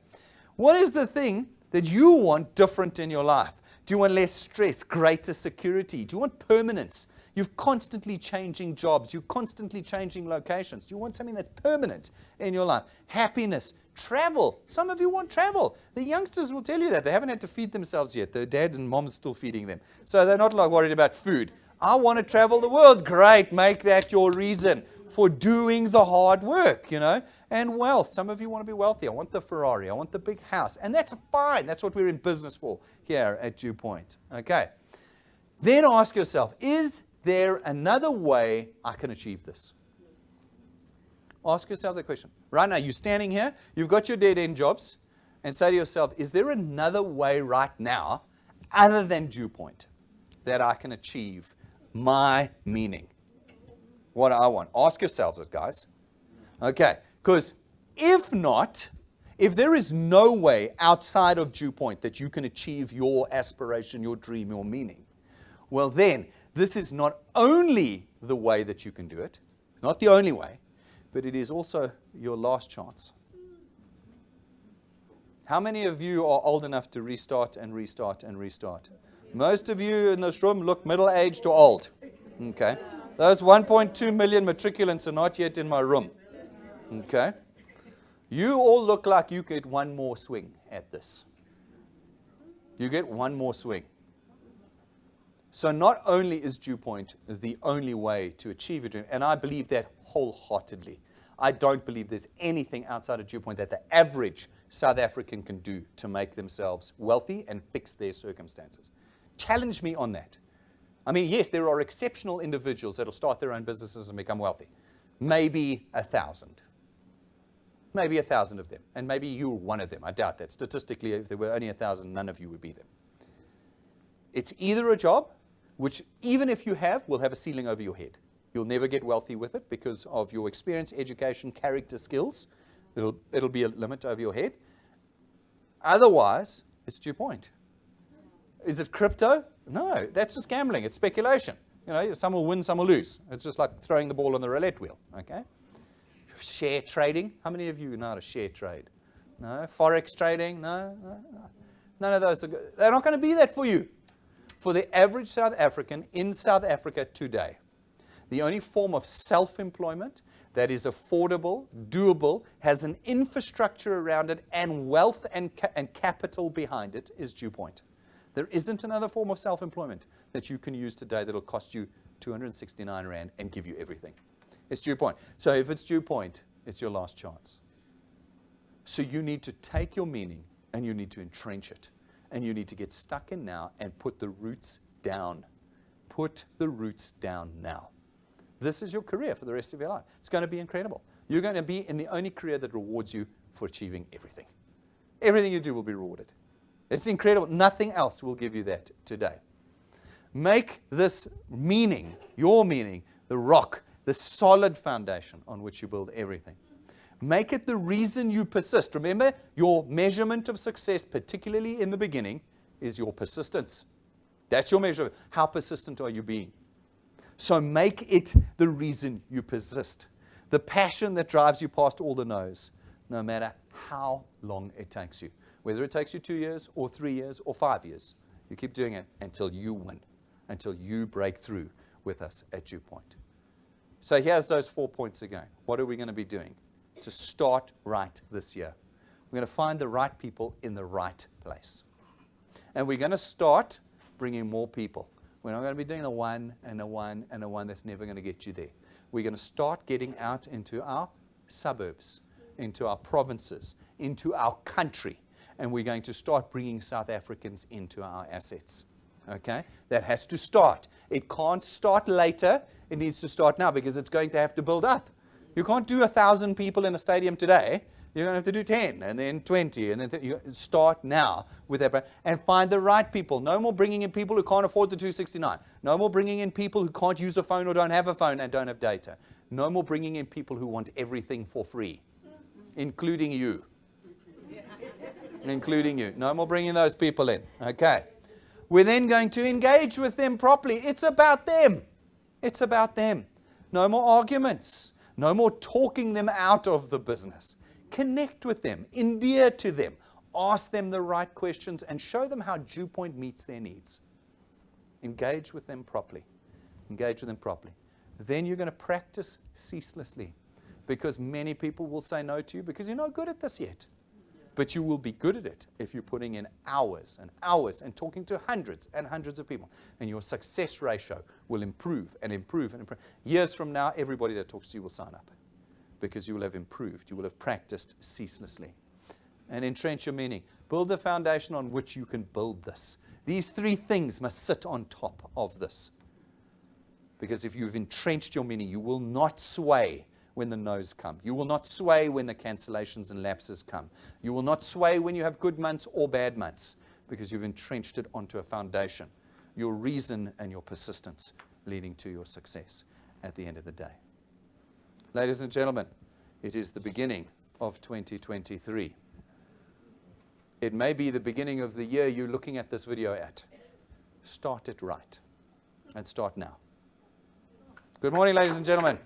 What is the thing that you want different in your life? Do you want less stress, greater security? Do you want permanence? You're constantly changing jobs. You're constantly changing locations. Do you want something that's permanent in your life? Happiness, travel. Some of you want travel. The youngsters will tell you that. They haven't had to feed themselves yet. Their dad and mom's still feeding them. So they're not like worried about food. I want to travel the world. Great. Make that your reason for doing the hard work, And wealth. Some of you want to be wealthy. I want the Ferrari. I want the big house. And that's fine. That's what we're in business for here at Dew Point. Okay. Then ask yourself, is there another way I can achieve this? Ask yourself that question. Right now, you're standing here. You've got your dead-end jobs. And say to yourself, is there another way right now other than Dew Point that I can achieve my meaning? What I want. Ask yourselves it, guys. Okay. Because if not, if there is no way outside of Dew Point that you can achieve your aspiration, your dream, your meaning, well then, this is not only the way that you can do it, not the only way, but it is also your last chance. How many of you are old enough to restart and restart and restart? Most of you in this room look middle-aged or old. Okay. Those 1.2 million matriculants are not yet in my room. Okay. You all look like you get one more swing at this. You get one more swing. So not only is Dew Point the only way to achieve your dream, and I believe that wholeheartedly. I don't believe there's anything outside of Dew Point that the average South African can do to make themselves wealthy and fix their circumstances. Challenge me on that. I mean, yes, there are exceptional individuals that will start their own businesses and become wealthy. Maybe 1,000. Maybe 1,000 of them. And maybe you're one of them. I doubt that. Statistically, if there were only 1,000, none of you would be them. It's either a job, which even if you have, will have a ceiling over your head. You'll never get wealthy with it because of your experience, education, character, skills. It'll be a limit over your head. Otherwise, it's Dew Point. Is it crypto? No, that's just gambling. It's speculation. You know, some will win, some will lose. It's just like throwing the ball on the roulette wheel. Okay. Share trading. How many of you know how to share trade? No. Forex trading? No. None of those. They're not going to be that for you. For the average South African in South Africa today, the only form of self-employment that is affordable, doable, has an infrastructure around it, and wealth and capital behind it is Dew Point. There isn't another form of self-employment that you can use today that will cost you 269 Rand and give you everything. It's Dew Point. So if it's Dew Point, it's your last chance. So you need to take your meaning and you need to entrench it. And you need to get stuck in now and put the roots down. Put the roots down now. This is your career for the rest of your life. It's going to be incredible. You're going to be in the only career that rewards you for achieving everything. Everything you do will be rewarded. It's incredible. Nothing else will give you that today. Make this meaning, your meaning, the rock, the solid foundation on which you build everything. Make it the reason you persist. Remember, your measurement of success, particularly in the beginning, is your persistence. That's your measure. How persistent are you being? So make it the reason you persist. The passion that drives you past all the no's, no matter how long it takes you. Whether it takes you 2 years or 3 years or 5 years, you keep doing it until you win, until you break through with us at Dew Point. So here's those 4 points again. What are we going to be doing to start right this year? We're going to find the right people in the right place. And we're going to start bringing more people. We're not going to be doing the one and the one and the one that's never going to get you there. We're going to start getting out into our suburbs, into our provinces, into our country. And we're going to start bringing South Africans into our assets. Okay? That has to start. It can't start later. It needs to start now because it's going to have to build up. You can't do 1,000 people in a stadium today. You're going to have to do 10 and then 20 and then you start now with that and find the right people. No more bringing in people who can't afford the 269. No more bringing in people who can't use a phone or don't have a phone and don't have data. No more bringing in people who want everything for free, including you. Including you. No more bringing those people in. Okay. We're then going to engage with them properly. It's about them. It's about them. No more arguments. No more talking them out of the business. Connect with them. Endear to them. Ask them the right questions and show them how Dew Point meets their needs. Engage with them properly. Engage with them properly. Then you're going to practice ceaselessly because many people will say no to you because you're not good at this yet. But you will be good at it if you're putting in hours and hours and talking to hundreds and hundreds of people. And your success ratio will improve and improve and improve. Years from now, everybody that talks to you will sign up because you will have improved. You will have practiced ceaselessly. And entrench your meaning. Build the foundation on which you can build this. These 3 things must sit on top of this. Because if you've entrenched your meaning, you will not sway when the no's come. You will not sway when the cancellations and lapses come. You will not sway when you have good months or bad months because you've entrenched it onto a foundation. Your reason and your persistence leading to your success at the end of the day. Ladies and gentlemen, it is the beginning of 2023. It may be the beginning of the year you're looking at this video at. Start it right and start now. Good morning, ladies and gentlemen.